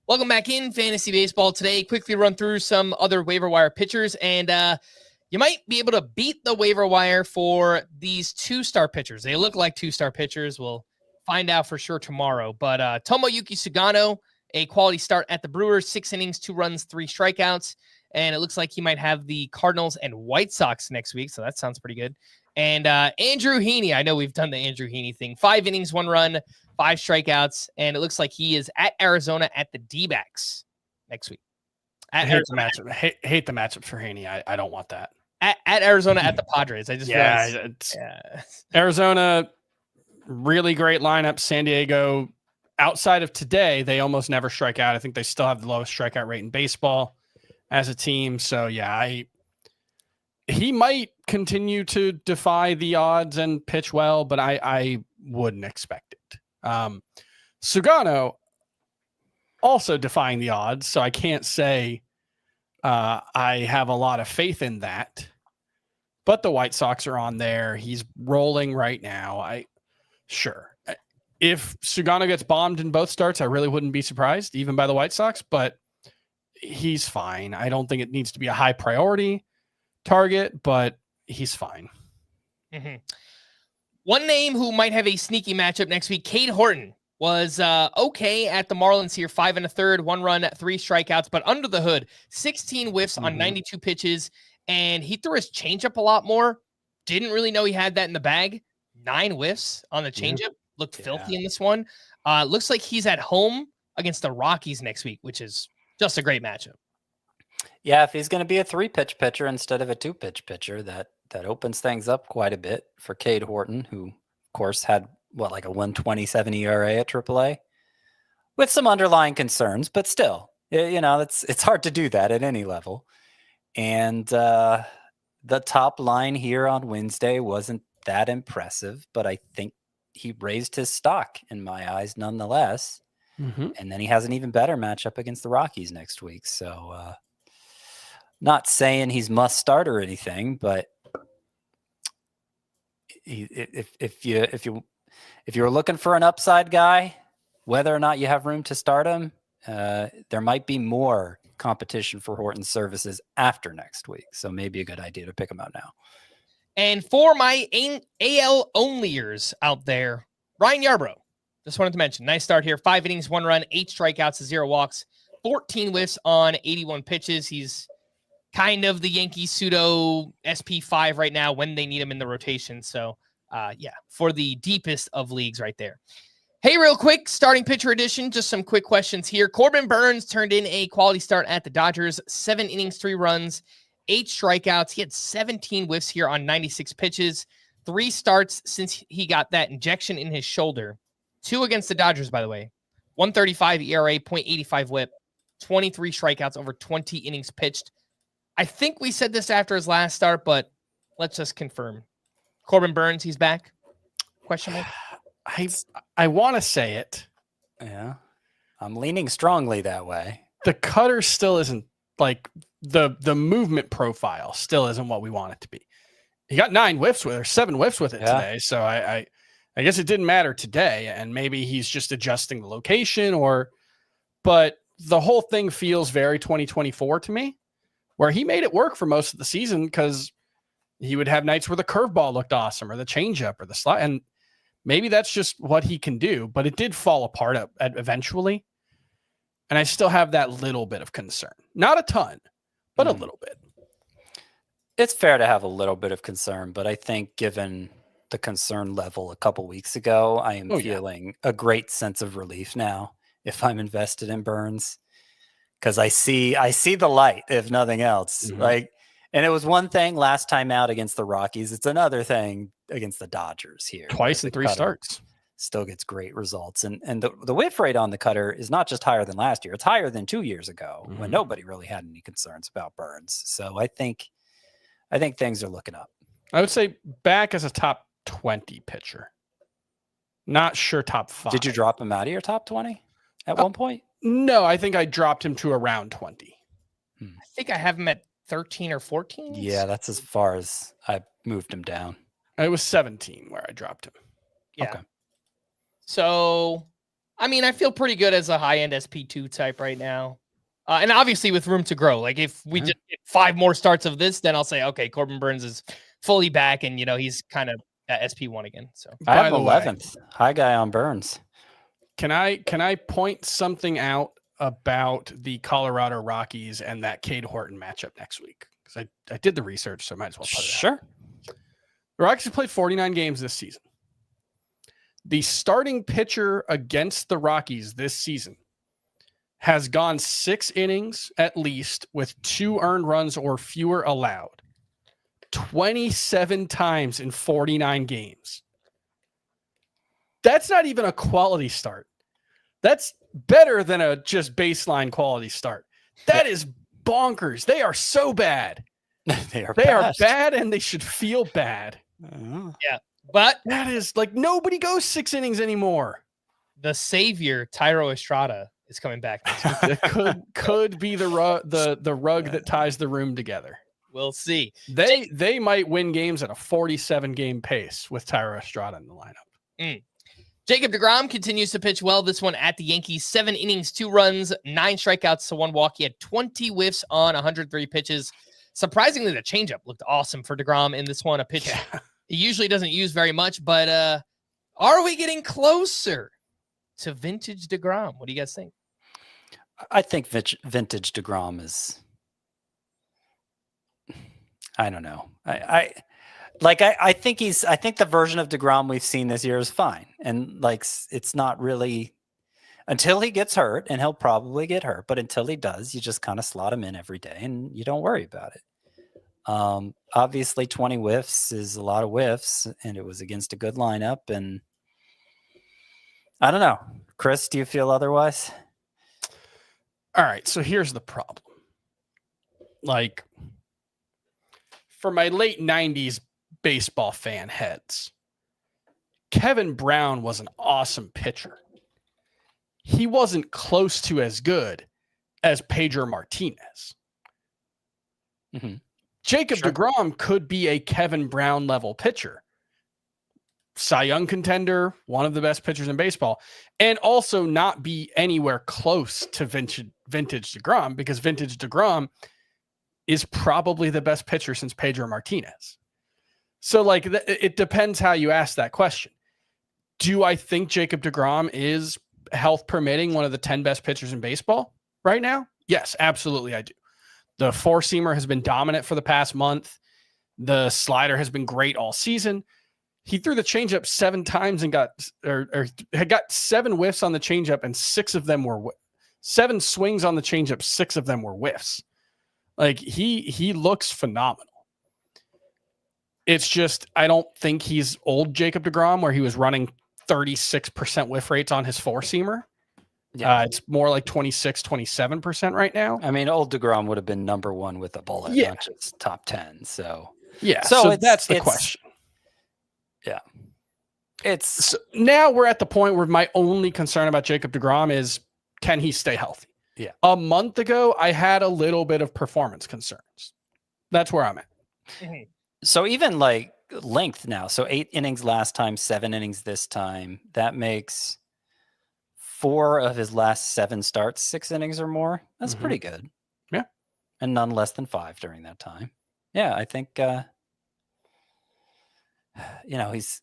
Speaker 1: Welcome back in Fantasy Baseball today. Quickly run through some other waiver wire pitchers, and you might be able to beat the waiver wire for these 2-star pitchers. They look like 2-star pitchers. We'll find out for sure tomorrow. But Tomoyuki Sugano, a quality start at the Brewers, 6 innings, 2 runs, 3 strikeouts, and it looks like he might have the Cardinals and White Sox next week, so that sounds pretty good. And Andrew Heaney, I know we've done the Andrew Heaney thing. 5 innings, 1 run, 5 strikeouts, and it looks like he is at Arizona at the D-backs next week.
Speaker 3: I hate the matchup. Hate the matchup for Heaney. I don't want that.
Speaker 1: At Arizona at the Padres. I just realized.
Speaker 3: Arizona, really great lineup. San Diego, outside of today, they almost never strike out. I think they still have the lowest strikeout rate in baseball as a team. So yeah, he might continue to defy the odds and pitch well, but I wouldn't expect it. Sugano also defying the odds, so I can't say I have a lot of faith in that. But the White Sox are on there. He's rolling right now. Sure. If Sugano gets bombed in both starts, I really wouldn't be surprised, even by the White Sox, but he's fine. I don't think it needs to be a high priority target, but he's fine.
Speaker 1: Mm-hmm. One name who might have a sneaky matchup next week, Cade Horton, was okay at the Marlins here, 5 1/3, 1 run, 3 strikeouts, but under the hood, 16 whiffs on 92 pitches, and he threw his changeup a lot more. Didn't really know he had that in the bag. 9 whiffs on the changeup. Looked filthy in this one. Looks like he's at home against the Rockies next week, which is just a great matchup.
Speaker 4: Yeah, if he's going to be a 3-pitch pitcher instead of a 2-pitch pitcher, that opens things up quite a bit for Cade Horton, who, of course, had like a 1.27 ERA at AAA, with some underlying concerns, but still, it's hard to do that at any level. And the top line here on Wednesday wasn't that impressive, but I think he raised his stock in my eyes nonetheless.
Speaker 3: Mm-hmm.
Speaker 4: And then he has an even better matchup against the Rockies next week. So not saying he's must start or anything, but if you're looking for an upside guy, whether or not you have room to start him, there might be more competition for Horton's services after next week. So maybe a good idea to pick him out now.
Speaker 1: And for my AL onlyers out there, Ryan Yarbrough, just wanted to mention, nice start here. 5 innings, 1 run, 8 strikeouts, 0 walks, 14 whiffs on 81 pitches. He's kind of the Yankees pseudo SP5 right now when they need him in the rotation. So, for the deepest of leagues right there. Hey, real quick, starting pitcher edition, just some quick questions here. Corbin Burnes turned in a quality start at the Dodgers, 7 innings, 3 runs, 8 strikeouts. He had 17 whiffs here on 96 pitches, 3 starts since he got that injection in his shoulder. 2 against the Dodgers, by the way. 1.35 ERA, 0.85 whip, 23 strikeouts over 20 innings pitched. I think we said this after his last start, but let's just confirm. Corbin Burnes, he's back? Question mark?
Speaker 3: I want to say it.
Speaker 4: Yeah. I'm leaning strongly that way.
Speaker 3: The cutter still isn't like the movement profile still isn't what we want it to be. He got 7 whiffs with it today. So I guess it didn't matter today, and maybe he's just adjusting the location but the whole thing feels very 2024 to me, where he made it work for most of the season because he would have nights where the curveball looked awesome or the changeup or the slide. And maybe that's just what he can do, but it did fall apart eventually. And I still have that little bit of concern. Not a ton, but a little bit.
Speaker 4: It's fair to have a little bit of concern, but I think given the concern level a couple weeks ago, I am feeling a great sense of relief now if I'm invested in Burnes, because I see the light, if nothing else.
Speaker 3: Mm-hmm.
Speaker 4: And it was one thing last time out against the Rockies. It's another thing against the Dodgers here.
Speaker 3: Twice in 3 starts.
Speaker 4: Still gets great results. And the whiff rate on the cutter is not just higher than last year. It's higher than 2 years ago when nobody really had any concerns about Burnes. So I think things are looking up.
Speaker 3: I would say back as a top 20 pitcher. Not sure top 5.
Speaker 4: Did you drop him out of your top 20 at one point?
Speaker 3: No, I think I dropped him to around 20.
Speaker 1: I think I have him at 13 or 14.
Speaker 4: Yeah, that's as far as I moved him down.
Speaker 3: It was 17 where I dropped him.
Speaker 1: Yeah.
Speaker 4: Okay.
Speaker 1: So, I mean, I feel pretty good as a high-end SP2 type right now. And obviously with room to grow. Like if we just get 5 more starts of this, then I'll say, okay, Corbin Burnes is fully back and, he's kind of at SP1 again. So
Speaker 4: I have 11th. High guy on Burnes.
Speaker 3: Can I point something out about the Colorado Rockies and that Cade Horton matchup next week? Because I did the research, so I might as well put it out.
Speaker 4: Sure.
Speaker 3: The Rockies have played 49 games this season. The starting pitcher against the Rockies this season has gone 6 innings at least with 2 earned runs or fewer allowed 27 times in 49 games. That's not even a quality start. That's better than a just baseline quality start. That is bonkers. They are so bad.
Speaker 4: They are
Speaker 3: bad and they should feel bad.
Speaker 1: Yeah. But
Speaker 3: that is like nobody goes 6 innings anymore.
Speaker 1: The savior, Thairo Estrada, is coming back.
Speaker 3: It could be the rug that ties the room together.
Speaker 1: We'll see.
Speaker 3: They might win games at a 47 game pace with Thairo Estrada in the lineup.
Speaker 1: Jacob deGrom continues to pitch well. This one at the Yankees, 7 innings, 2 runs, 9 strikeouts to 1 walk. He had 20 whiffs on 103 pitches. Surprisingly, the changeup looked awesome for deGrom in this one. A pitch he usually doesn't use very much, but are we getting closer to vintage deGrom? What do you guys think?
Speaker 4: I think vintage deGrom is, I don't know. I think the version of deGrom we've seen this year is fine. And like, it's not really until he gets hurt, and he'll probably get hurt, but until he does, you just kind of slot him in every day and you don't worry about it. Obviously 20 whiffs is a lot of whiffs, and it was against a good lineup. And I don't know, Chris, do you feel otherwise?
Speaker 3: All right. So here's the problem. Like, for my late 90s baseball fan heads, Kevin Brown was an awesome pitcher. He wasn't close to as good as Pedro Martinez.
Speaker 4: Mm-hmm.
Speaker 3: Jacob deGrom could be a Kevin Brown level pitcher. Cy Young contender, one of the best pitchers in baseball, and also not be anywhere close to vintage deGrom, because vintage deGrom is probably the best pitcher since Pedro Martinez. So like, it depends how you ask that question. Do I think Jacob deGrom is, health permitting, one of the 10 best pitchers in baseball right now? Yes, absolutely I do. The 4-seamer has been dominant for the past month. The slider has been great all season. He threw the changeup 7 times and had got 7 whiffs on the changeup, and 6 of them were 7 swings on the changeup. 6 of them were whiffs. Like, he looks phenomenal. It's just, I don't think he's old Jacob deGrom, where he was running 36% whiff rates on his 4-seamer. Yeah. It's more like 26, 27% right now.
Speaker 4: I mean, old deGrom would have been number 1 with a bullet, not just top 10. So
Speaker 3: yeah, so that's the question.
Speaker 4: Yeah.
Speaker 3: So now we're at the point where my only concern about Jacob deGrom is, can he stay healthy?
Speaker 4: Yeah.
Speaker 3: A month ago, I had a little bit of performance concerns. That's where I'm at.
Speaker 1: Mm-hmm.
Speaker 4: So even like length now, so 8 innings last time, 7 innings this time, that makes 4 of his last 7 starts 6 innings or more. That's pretty good.
Speaker 3: Yeah.
Speaker 4: And none less than 5 during that time. Yeah, I think, he's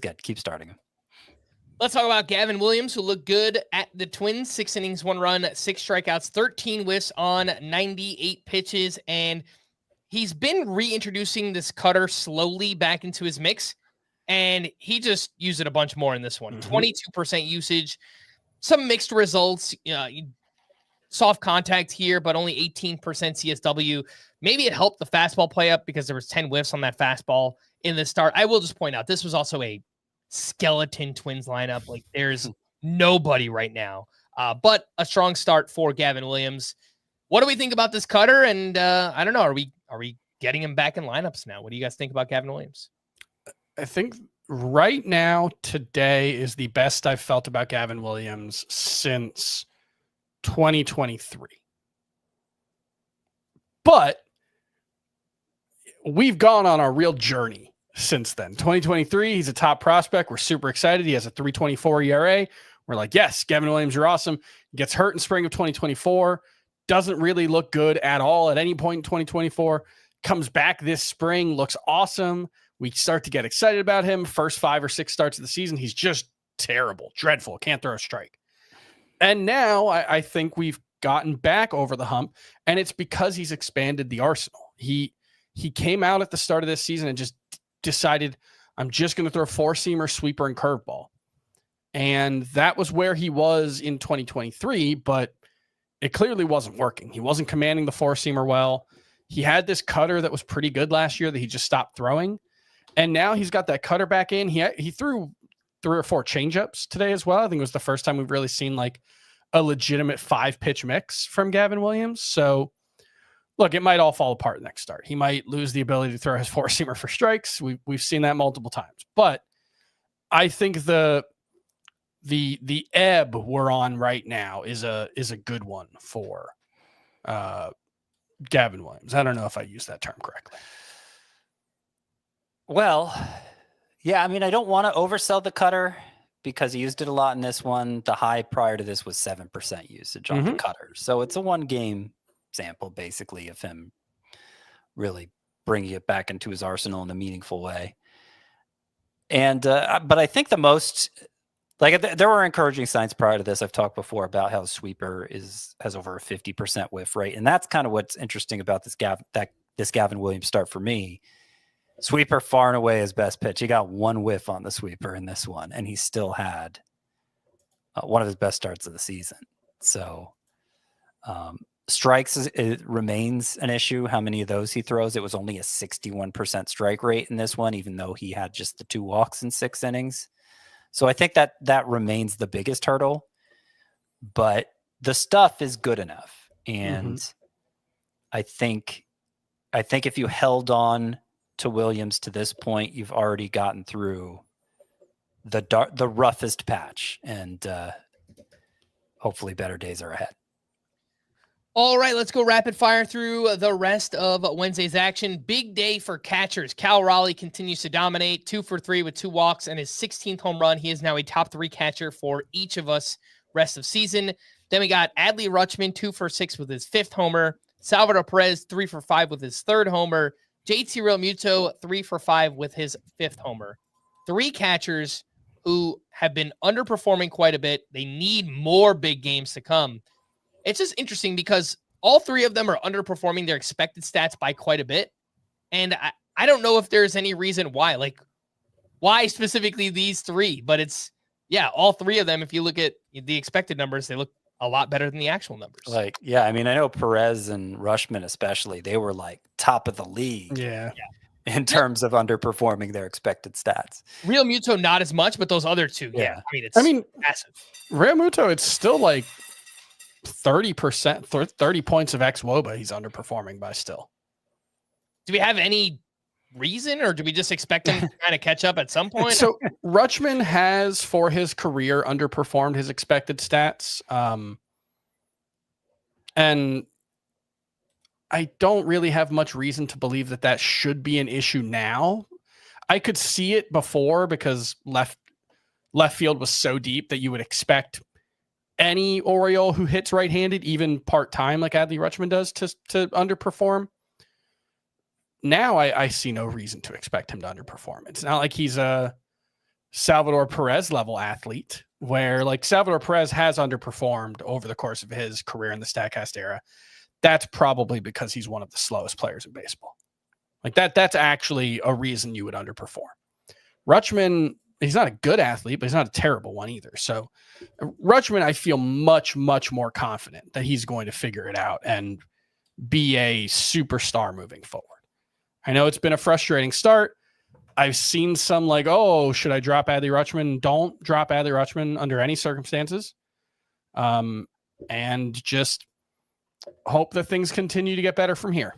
Speaker 4: good. Keep starting him.
Speaker 1: Let's talk about Gavin Williams, who looked good at the Twins. 6 innings, 1 run, 6 strikeouts, 13 whiffs on 98 pitches. And he's been reintroducing this cutter slowly back into his mix. And he just used it a bunch more in this one. 22% usage, some mixed results. Soft contact here, but only 18% CSW. Maybe it helped the fastball play up because there was 10 whiffs on that fastball in the start. I will just point out, this was also a skeleton Twins lineup. Like, there's nobody right now, but a strong start for Gavin Williams. What do we think about this cutter? And I don't know, are we getting him back in lineups now? What do you guys think about Gavin Williams?
Speaker 3: I think right now, today is the best I've felt about Gavin Williams since 2023. But we've gone on a real journey since then. 2023, he's a top prospect. We're super excited. He has a 3.24 ERA. We're like, yes, Gavin Williams, you're awesome. Gets hurt in spring of 2024. Doesn't really look good at all at any point in 2024. Comes back this spring, looks awesome. We start to get excited about him. First 5 or 6 starts of the season, he's just terrible, dreadful, can't throw a strike. And now I think we've gotten back over the hump, and it's because he's expanded the arsenal. He he came out at the start of this season and just decided, I'm just going to throw four-seamer, sweeper, and curveball. And that was where he was in 2023, but it clearly wasn't working. He wasn't commanding the four-seamer well. He had this cutter that was pretty good last year that he just stopped throwing. And now he's got that cutter back in. He threw 3 or 4 changeups today as well. I think it was the first time we've really seen like a legitimate 5-pitch mix from Gavin Williams. So look, it might all fall apart next start. He might lose the ability to throw his four-seamer for strikes. We've seen that multiple times. But I think the ebb we're on right now is a good one for Gavin Williams. I don't know if I used that term correctly.
Speaker 4: Well, yeah, I mean, I don't want to oversell the cutter because he used it a lot in this one. The high prior to this was 7% usage on the cutter. So it's a 1-game sample, basically, of him really bringing it back into his arsenal in a meaningful way. And, but I think the most, like, there were encouraging signs prior to this. I've talked before about how the sweeper has over a 50% whiff rate. And that's kind of what's interesting about this Gavin Williams start for me. Sweeper far and away his best pitch. He got 1 whiff on the sweeper in this one, and he still had one of his best starts of the season. So strikes, it remains an issue. How many of those he throws? It was only a 61% strike rate in this one, even though he had just the 2 walks in 6 innings. So I think that remains the biggest hurdle, but the stuff is good enough. And I think if you held on to Williams to this point, you've already gotten through the roughest patch, and hopefully better days are ahead.
Speaker 1: All right, let's go rapid fire through the rest of Wednesday's action. Big day for catchers. Cal Raleigh continues to dominate, 2 for 3 with 2 walks and his 16th home run. He is now a top 3 catcher for each of us rest of season. Then we got Adley Rutschman, 2 for 6 with his 5th homer. Salvador Perez, 3 for 5 with his 3rd homer. JT Realmuto, 3 for 5 with his 5th homer. 3 catchers who have been underperforming quite a bit. They need more big games to come. It's just interesting because all 3 of them are underperforming their expected stats by quite a bit. And I don't know if there's any reason why. Like, why specifically these 3? But it's, yeah, all 3 of them, if you look at the expected numbers, they look a lot better than the actual numbers.
Speaker 4: Like, yeah, I mean, I know Perez and Rutschman especially, they were like top of the league.
Speaker 3: Yeah.
Speaker 4: In terms of underperforming their expected stats.
Speaker 1: Realmuto, not as much, but those other 2, yeah. I mean, it's massive.
Speaker 3: Realmuto, it's still like 30%, 30 points of ex-WOBA he's underperforming by still.
Speaker 1: Do we have any reason, or do we just expect him to kind of catch up at some point?
Speaker 3: So Rutschman has, for his career, underperformed his expected stats. And I don't really have much reason to believe that should be an issue now. I could see it before because left field was so deep that you would expect any Oriole who hits right-handed, even part-time like Adley Rutschman does, to underperform. Now I see no reason to expect him to underperform. It's not like he's a Salvador Perez level athlete where, like, Salvador Perez has underperformed over the course of his career in the StatCast era. That's probably because he's one of the slowest players in baseball. Like that's actually a reason you would underperform. Rutschman, he's not a good athlete, but he's not a terrible one either. So Rutschman, I feel much, much more confident that he's going to figure it out and be a superstar moving forward. I know it's been a frustrating start. I've seen some like, oh, should I drop Adley Rutschman? Don't drop Adley Rutschman under any circumstances. And just hope that things continue to get better from here.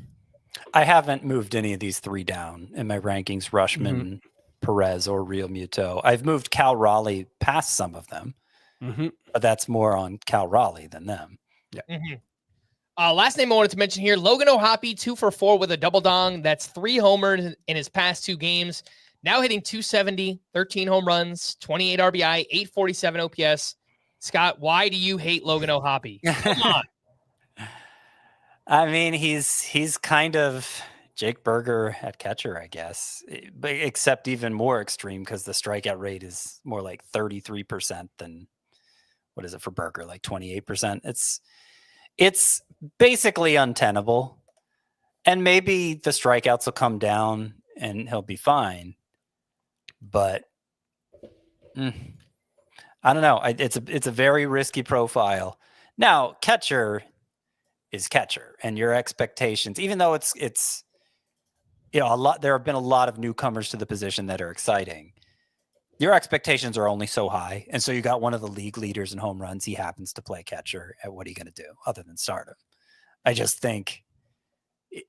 Speaker 4: I haven't moved any of these 3 down in my rankings, Rutschman, Perez, or Realmuto. I've moved Cal Raleigh past some of them, but that's more on Cal Raleigh than them.
Speaker 3: Yeah.
Speaker 1: Last name I wanted to mention here, Logan O'Hoppe, 2 for 4 with a double dong. That's 3 homers in his past 2 games. Now hitting 270, 13 home runs, 28 RBI, 847 OPS. Scott, why do you hate Logan O'Hoppe? Come on.
Speaker 4: I mean, he's kind of Jake Burger at catcher, I guess, but except even more extreme because the strikeout rate is more like 33% than, what is it for Burger? Like 28%. It's basically untenable. And maybe the strikeouts will come down and he'll be fine. But I don't know. It's a very risky profile. Now, catcher is catcher, and your expectations, even though it's a lot, there have been a lot of newcomers to the position that are exciting. Your expectations are only so high, and so you got one of the league leaders in home runs. He happens to play catcher. And what are you going to do other than start him? I just think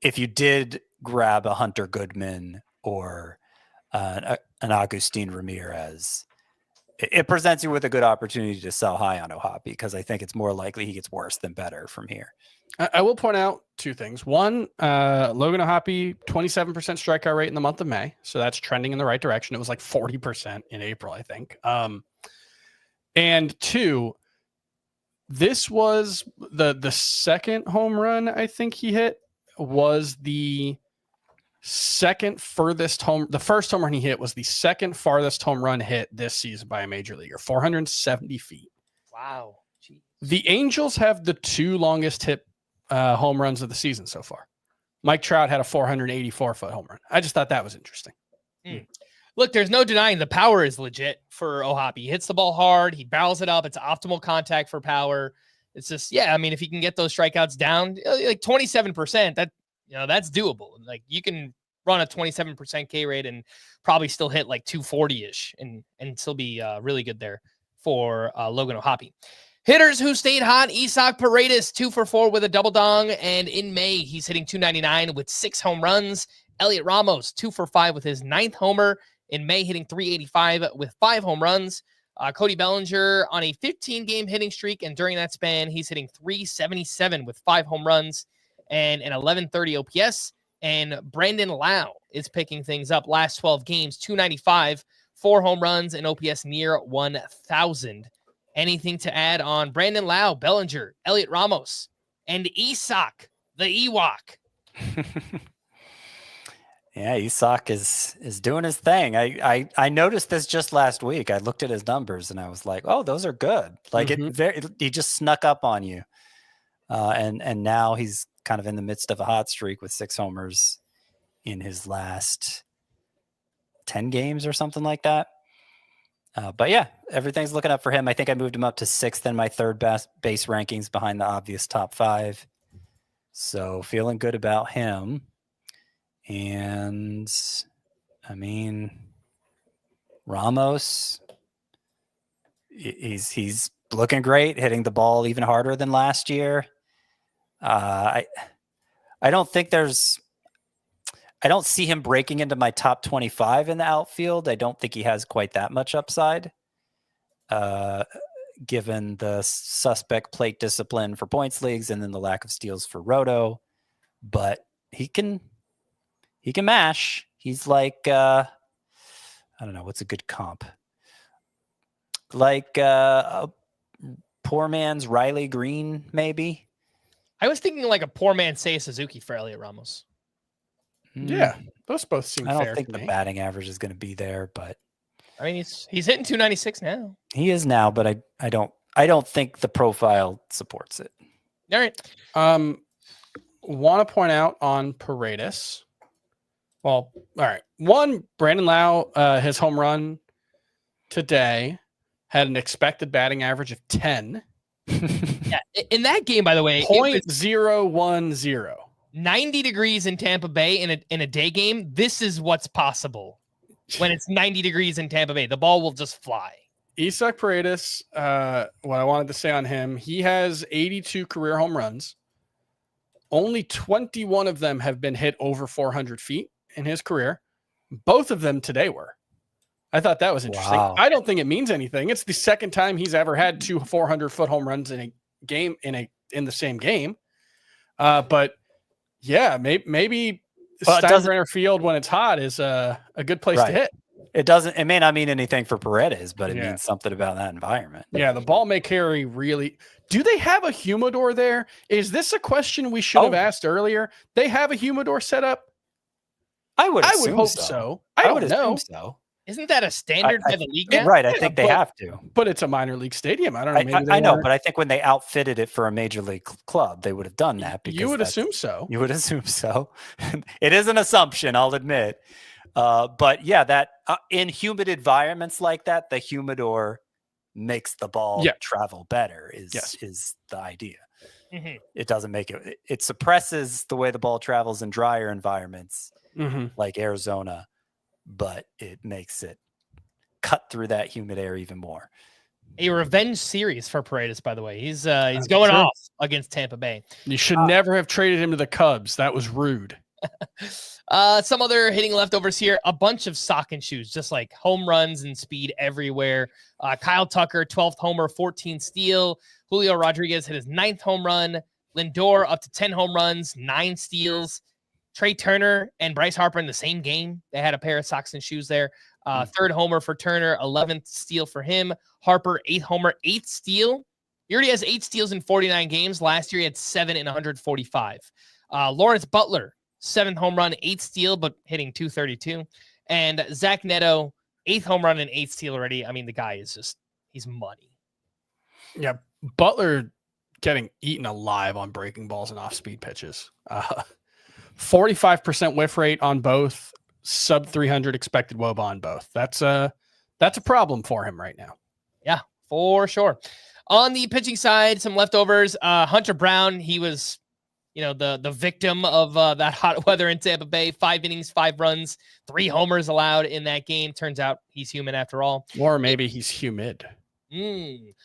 Speaker 4: if you did grab a Hunter Goodman or an Agustin Ramirez, it presents you with a good opportunity to sell high on O'Hoppe, because I think it's more likely he gets worse than better from here.
Speaker 3: I will point out two things. One, Logan O'Hoppe, 27% strikeout rate in the month of May. So that's trending in the right direction. It was like 40% in April, I think. And two, this was the second home run I think he hit was the second furthest home. The first home run he hit was the second farthest home run hit this season by a major leaguer, 470 feet.
Speaker 1: Wow. Jeez.
Speaker 3: The Angels have the two longest hit home runs of the season so far. Mike Trout had a 484-foot home run. I just thought that was interesting.
Speaker 1: Look, there's no denying the power is legit for O'Hoppe. He hits the ball hard. He barrels it up. It's optimal contact for power. It's just, I mean, if he can get those strikeouts down, like 27%, that's doable. Like, you can run a 27% K rate and probably still hit like 240-ish and still be really good there for Logan O'Hoppe. Hitters who stayed hot: Isaac Paredes, 2 for 4 with a double dong, and in May, he's hitting .299 with 6 home runs. Elliot Ramos, 2 for 5 with his 9th homer. In May, hitting .385 with 5 home runs. Cody Bellinger on a 15-game hitting streak, and during that span, he's hitting .377 with 5 home runs and an 1130 OPS. And Brandon Lau is picking things up. Last 12 games, .295, 4 home runs, and OPS near 1,000. Anything to add on Brandon Lau, Bellinger, Elliot Ramos, and Isak, the Ewok?
Speaker 4: Yeah, Isak is doing his thing. I noticed this just last week. I looked at his numbers and I was like, oh, those are good. Like he just snuck up on you. And now he's kind of in the midst of a hot streak with 6 homers in his last 10 games or something like that. But yeah, everything's looking up for him. I think I moved him up to 6th in my third base rankings behind the obvious top 5. So feeling good about him. And I mean, Ramos, he's looking great, hitting the ball even harder than last year. I don't see him breaking into my top 25 in the outfield. I don't think he has quite that much upside, given the suspect plate discipline for points leagues and then the lack of steals for Roto. But he can mash. He's like, I don't know, what's a good comp? Like a poor man's Riley Green, maybe?
Speaker 1: I was thinking like a poor man's Seiya Suzuki for Elliot Ramos.
Speaker 3: Yeah, those both seem fair.
Speaker 4: I don't think
Speaker 3: to
Speaker 4: the
Speaker 3: me.
Speaker 4: batting average is going to be there, but
Speaker 1: I mean, he's hitting .296 now.
Speaker 4: He is now, but I don't think the profile supports it.
Speaker 1: All right.
Speaker 3: Want to point out on Paredes. Well, all right. One, Brandon Lau, his home run today had an expected batting average of 10.
Speaker 1: Yeah, in that game, by the way,
Speaker 3: .010.
Speaker 1: 90 degrees in Tampa Bay in a day game. This is what's possible when it's 90 degrees in Tampa Bay. The ball will just fly.
Speaker 3: Isaac Paredes, what I wanted to say on him, he has 82 career home runs. Only 21 of them have been hit over 400 feet in his career. Both of them today were. I thought that was interesting.
Speaker 4: Wow.
Speaker 3: I don't think it means anything. It's the second time he's ever had 2 400-foot home runs in a game in the same game. But yeah, maybe Steinbrenner Field when it's hot is a good place to hit.
Speaker 4: It may not mean anything for Paredes, but it means something about that environment.
Speaker 3: Yeah, the ball may carry really. Do they have a humidor there? Is this a question we should have asked earlier? They have a humidor set up?
Speaker 4: I would
Speaker 3: hope so. I don't know.
Speaker 4: So.
Speaker 1: Isn't that a standard by the league now?
Speaker 4: Right. I think they have to.
Speaker 3: But it's a minor league stadium. I don't know. Maybe
Speaker 4: I know, but I think when they outfitted it for a major league club, they would have done that. Because
Speaker 3: you would assume so.
Speaker 4: You would assume so. It is an assumption, I'll admit. But yeah, that in humid environments like that, the humidor makes the ball travel better is the idea.
Speaker 1: Mm-hmm.
Speaker 4: It doesn't make it. It suppresses the way the ball travels in drier environments like Arizona, but it makes it cut through that humid air even more.
Speaker 1: A revenge series for Paredes, by the way. He's going off against Tampa Bay.
Speaker 3: You should never have traded him to the Cubs. That was rude.
Speaker 1: Some other hitting leftovers here. A bunch of sock and shoes, just like home runs and speed everywhere. Kyle Tucker, 12th homer, 14 steal. Julio Rodriguez hit his 9th home run. Lindor up to 10 home runs, 9 steals. Trey Turner and Bryce Harper in the same game. They had a pair of socks and shoes there. 3rd homer for Turner, 11th steal for him. Harper, 8th homer, 8th steal. He already has 8 steals in 49 games. Last year, he had 7 in 145. Lawrence Butler, 7th home run, 8th steal, but hitting 232. And Zach Neto, 8th home run and 8th steal already. I mean, the guy is just, he's money.
Speaker 3: Yeah, Butler getting eaten alive on breaking balls and off-speed pitches. 45% whiff rate on both, sub 300 expected WOBA on both. That's a problem for him right now.
Speaker 1: Yeah, for sure. On the pitching side, some leftovers. Hunter Brown, he was, the victim of that hot weather in Tampa Bay. 5 innings, 5 runs, 3 homers allowed in that game. Turns out he's human after all.
Speaker 3: Or maybe he's humid.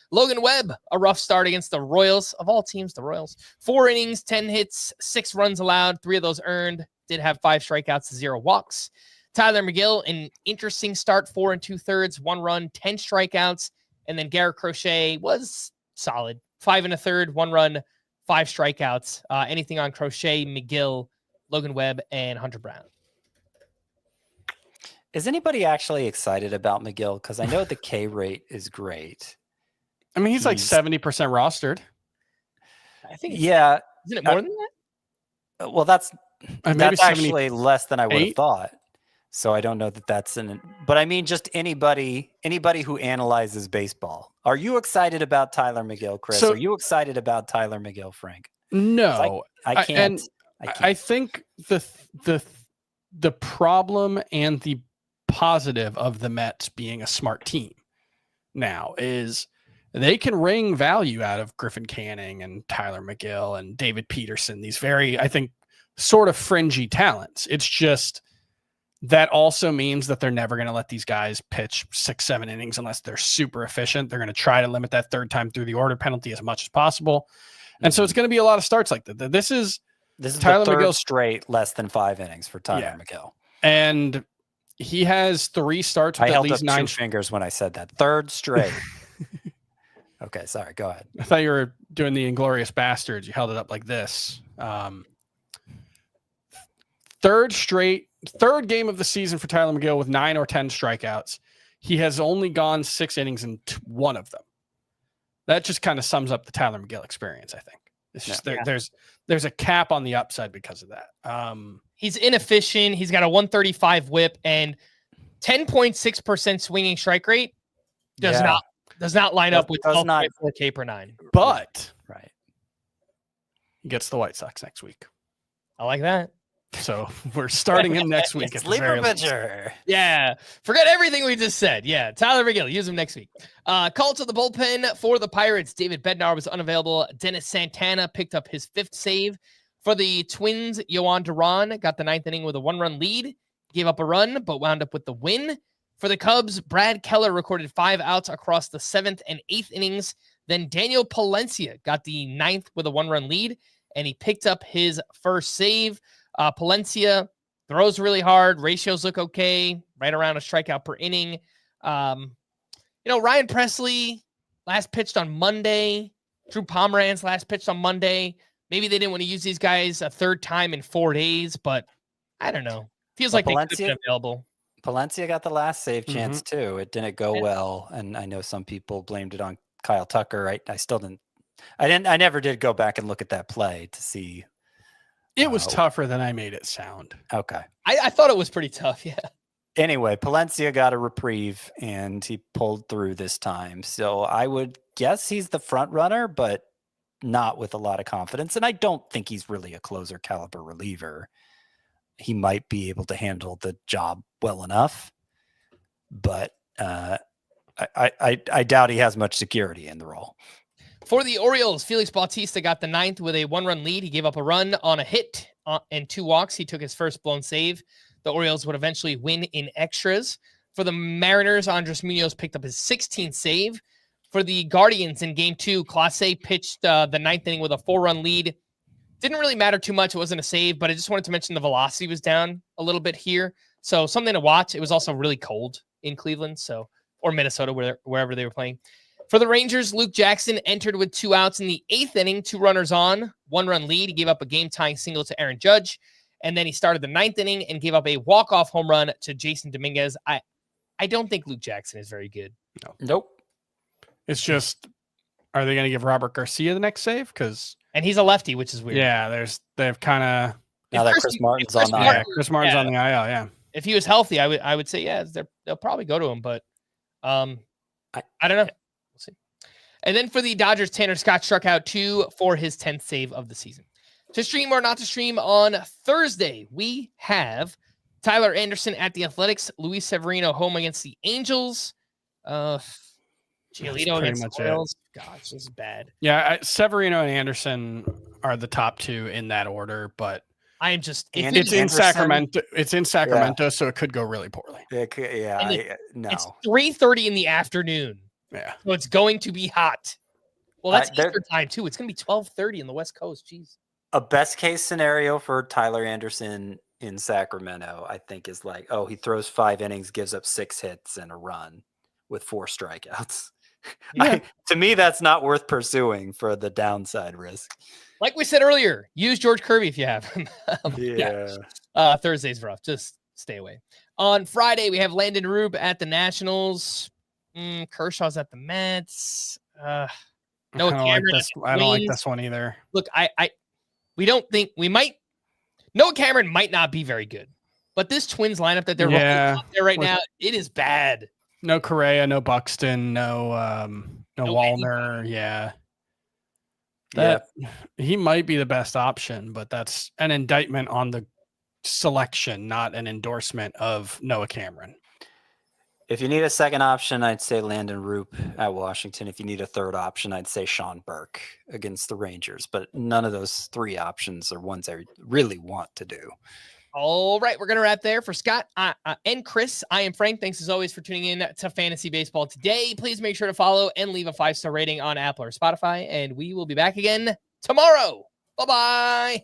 Speaker 1: Logan Webb, a rough start against the Royals. Of all teams, the Royals. 4 innings, 10 hits, 6 runs allowed, 3 of those earned. Did have 5 strikeouts, 0 walks. Tyler McGill, an interesting start, 4 2/3, 1 run, 10 strikeouts. And then Garrett Crochet was solid, 5 1/3, 1 run, 5 strikeouts. Anything on Crochet, McGill, Logan Webb, and Hunter Brown?
Speaker 4: Is anybody actually excited about McGill? Because I know the K rate is great.
Speaker 3: I mean, he's like 70% rostered.
Speaker 1: I think.
Speaker 4: Isn't
Speaker 1: it more than that?
Speaker 4: Well, that's actually
Speaker 3: 78.
Speaker 4: less than I would have thought. So I don't know that that's but I mean, just anybody who analyzes baseball. Are you excited about Tyler McGill, Chris? Are you excited about Tyler McGill, Frank?
Speaker 3: No,
Speaker 4: I can't.
Speaker 3: I think the problem and the positive of the Mets being a smart team now is they can wring value out of Griffin Canning and Tyler McGill and David Peterson, these very, I think, sort of fringy talents. It's just that also means that they're never going to let these guys pitch 6-7 innings unless they're super efficient. They're going to try to limit that 3rd time through the order penalty as much as possible. And so it's going to be a lot of starts like that. This is
Speaker 4: Tyler McGill straight less than 5 innings for Tyler McGill.
Speaker 3: And he has 3 starts with
Speaker 4: I
Speaker 3: at
Speaker 4: held
Speaker 3: least
Speaker 4: up
Speaker 3: 9
Speaker 4: 2 fingers when I said that. 3rd straight. Okay, sorry. Go ahead.
Speaker 3: I thought you were doing the Inglorious Bastards. You held it up like this. 3rd game of the season for Tyler McGill with 9 or 10 strikeouts. He has only gone 6 innings in 1 of them. That just kind of sums up the Tyler McGill experience, I think. It's just there's a cap on the upside because of that.
Speaker 1: He's inefficient. He's got a 135 whip and 10.6% swinging strike rate. Does not line up with 12.4 K per 9.
Speaker 3: But
Speaker 4: right,
Speaker 3: he gets the White Sox next week.
Speaker 1: I like that.
Speaker 3: So we're starting him next week.
Speaker 4: It's sleeper pitcher.
Speaker 1: Yeah. Forget everything we just said. Yeah. Tyler McGill, use him next week. Call to the bullpen for the Pirates. David Bednar was unavailable. Dennis Santana picked up his 5th save. For the Twins, Yohan Duran got the 9th inning with a 1-run lead. Gave up a run, but wound up with the win. For the Cubs, Brad Keller recorded 5 outs across the 7th and 8th innings. Then Daniel Palencia got the 9th with a 1-run lead, and he picked up his 1st save. Palencia throws really hard. Ratios look okay, right around a strikeout per inning. Ryan Presley last pitched on Monday. Drew Pomeranz last pitched on Monday. Maybe they didn't want to use these guys a 3rd time in 4 days, but I don't know. Feels like they could have been available.
Speaker 4: Palencia got the last save chance too. It didn't go well, and I know some people blamed it on Kyle Tucker. I still didn't. I never did go back and look at that play to see.
Speaker 3: It was tougher than I made it sound.
Speaker 4: Okay.
Speaker 1: I thought it was pretty tough. Yeah.
Speaker 4: Anyway, Palencia got a reprieve and he pulled through this time. So I would guess he's the front runner, but not with a lot of confidence. And I don't think he's really a closer caliber reliever. He might be able to handle the job well enough, but I doubt he has much security in the role.
Speaker 1: For the Orioles, Felix Bautista got the ninth with a 1-run lead. He gave up a run on a hit and 2 walks. He took his first blown save. The Orioles would eventually win in extras. For the Mariners, Andres Munoz picked up his 16th save. For the Guardians in Game 2, Clase pitched the 9th inning with a 4-run lead. Didn't really matter too much. It wasn't a save, but I just wanted to mention the velocity was down a little bit here. So something to watch. It was also really cold in Cleveland, or Minnesota, wherever they were playing. For the Rangers, Luke Jackson entered with 2 outs in the 8th inning, 2 runners on, 1-run lead. He gave up a game-tying single to Aaron Judge, and then he started the 9th inning and gave up a walk-off home run to Jason Dominguez. I don't think Luke Jackson is very good.
Speaker 3: No.
Speaker 4: Nope.
Speaker 3: It's just, are they going to give Robert Garcia the next save?
Speaker 1: And he's a lefty, which is weird.
Speaker 3: Yeah, they've kind of.
Speaker 4: Now that Chris Martin's on the IL.
Speaker 3: Chris Martin's on the IL, yeah.
Speaker 1: If he was healthy, I would say, yeah, they'll probably go to him, but I don't know. We'll see. And then for the Dodgers, Tanner Scott struck out 2 for his 10th save of the season. To stream or not to stream on Thursday, we have Tyler Anderson at the Athletics, Luis Severino home against the Angels, Giolito against the Royals. Gosh, this is bad.
Speaker 3: Yeah, Severino and Anderson are the top 2 in that order, but
Speaker 1: I am just
Speaker 3: it's in Sacramento. It's in Sacramento, so it could go really poorly.
Speaker 4: No.
Speaker 1: It's 3:30 in the afternoon.
Speaker 3: Yeah,
Speaker 1: so it's going to be hot. Well, that's Eastern time too. It's going to be 12:30 in the West Coast. Jeez.
Speaker 4: A best case scenario for Tyler Anderson in Sacramento, I think, is like, he throws 5 innings, gives up 6 hits and a run with 4 strikeouts.
Speaker 1: Yeah.
Speaker 4: To me, that's not worth pursuing for the downside risk.
Speaker 1: Like we said earlier, use George Kirby if you have him. Thursday's rough. Just stay away. On Friday, we have Landon Rube at the Nationals. Kershaw's at the Mets.
Speaker 3: I don't like this one either.
Speaker 1: Look, we don't think we might. Noah Cameron might not be very good, but this Twins lineup that they're running out there right now, it is bad.
Speaker 3: No Correa, no Buxton, no Wallner. He might be the best option, but that's an indictment on the selection, not an endorsement of Noah Cameron.
Speaker 4: If you need a second option, I'd say Landon Roop at Washington. If you need a third option, I'd say Sean Burke against the Rangers. But none of those 3 options are ones I really want to do.
Speaker 1: All right, we're going to wrap there. For Scott and Chris, I am Frank. Thanks as always for tuning in to Fantasy Baseball today. Please make sure to follow and leave a 5-star rating on Apple or Spotify. And we will be back again tomorrow. Bye-bye.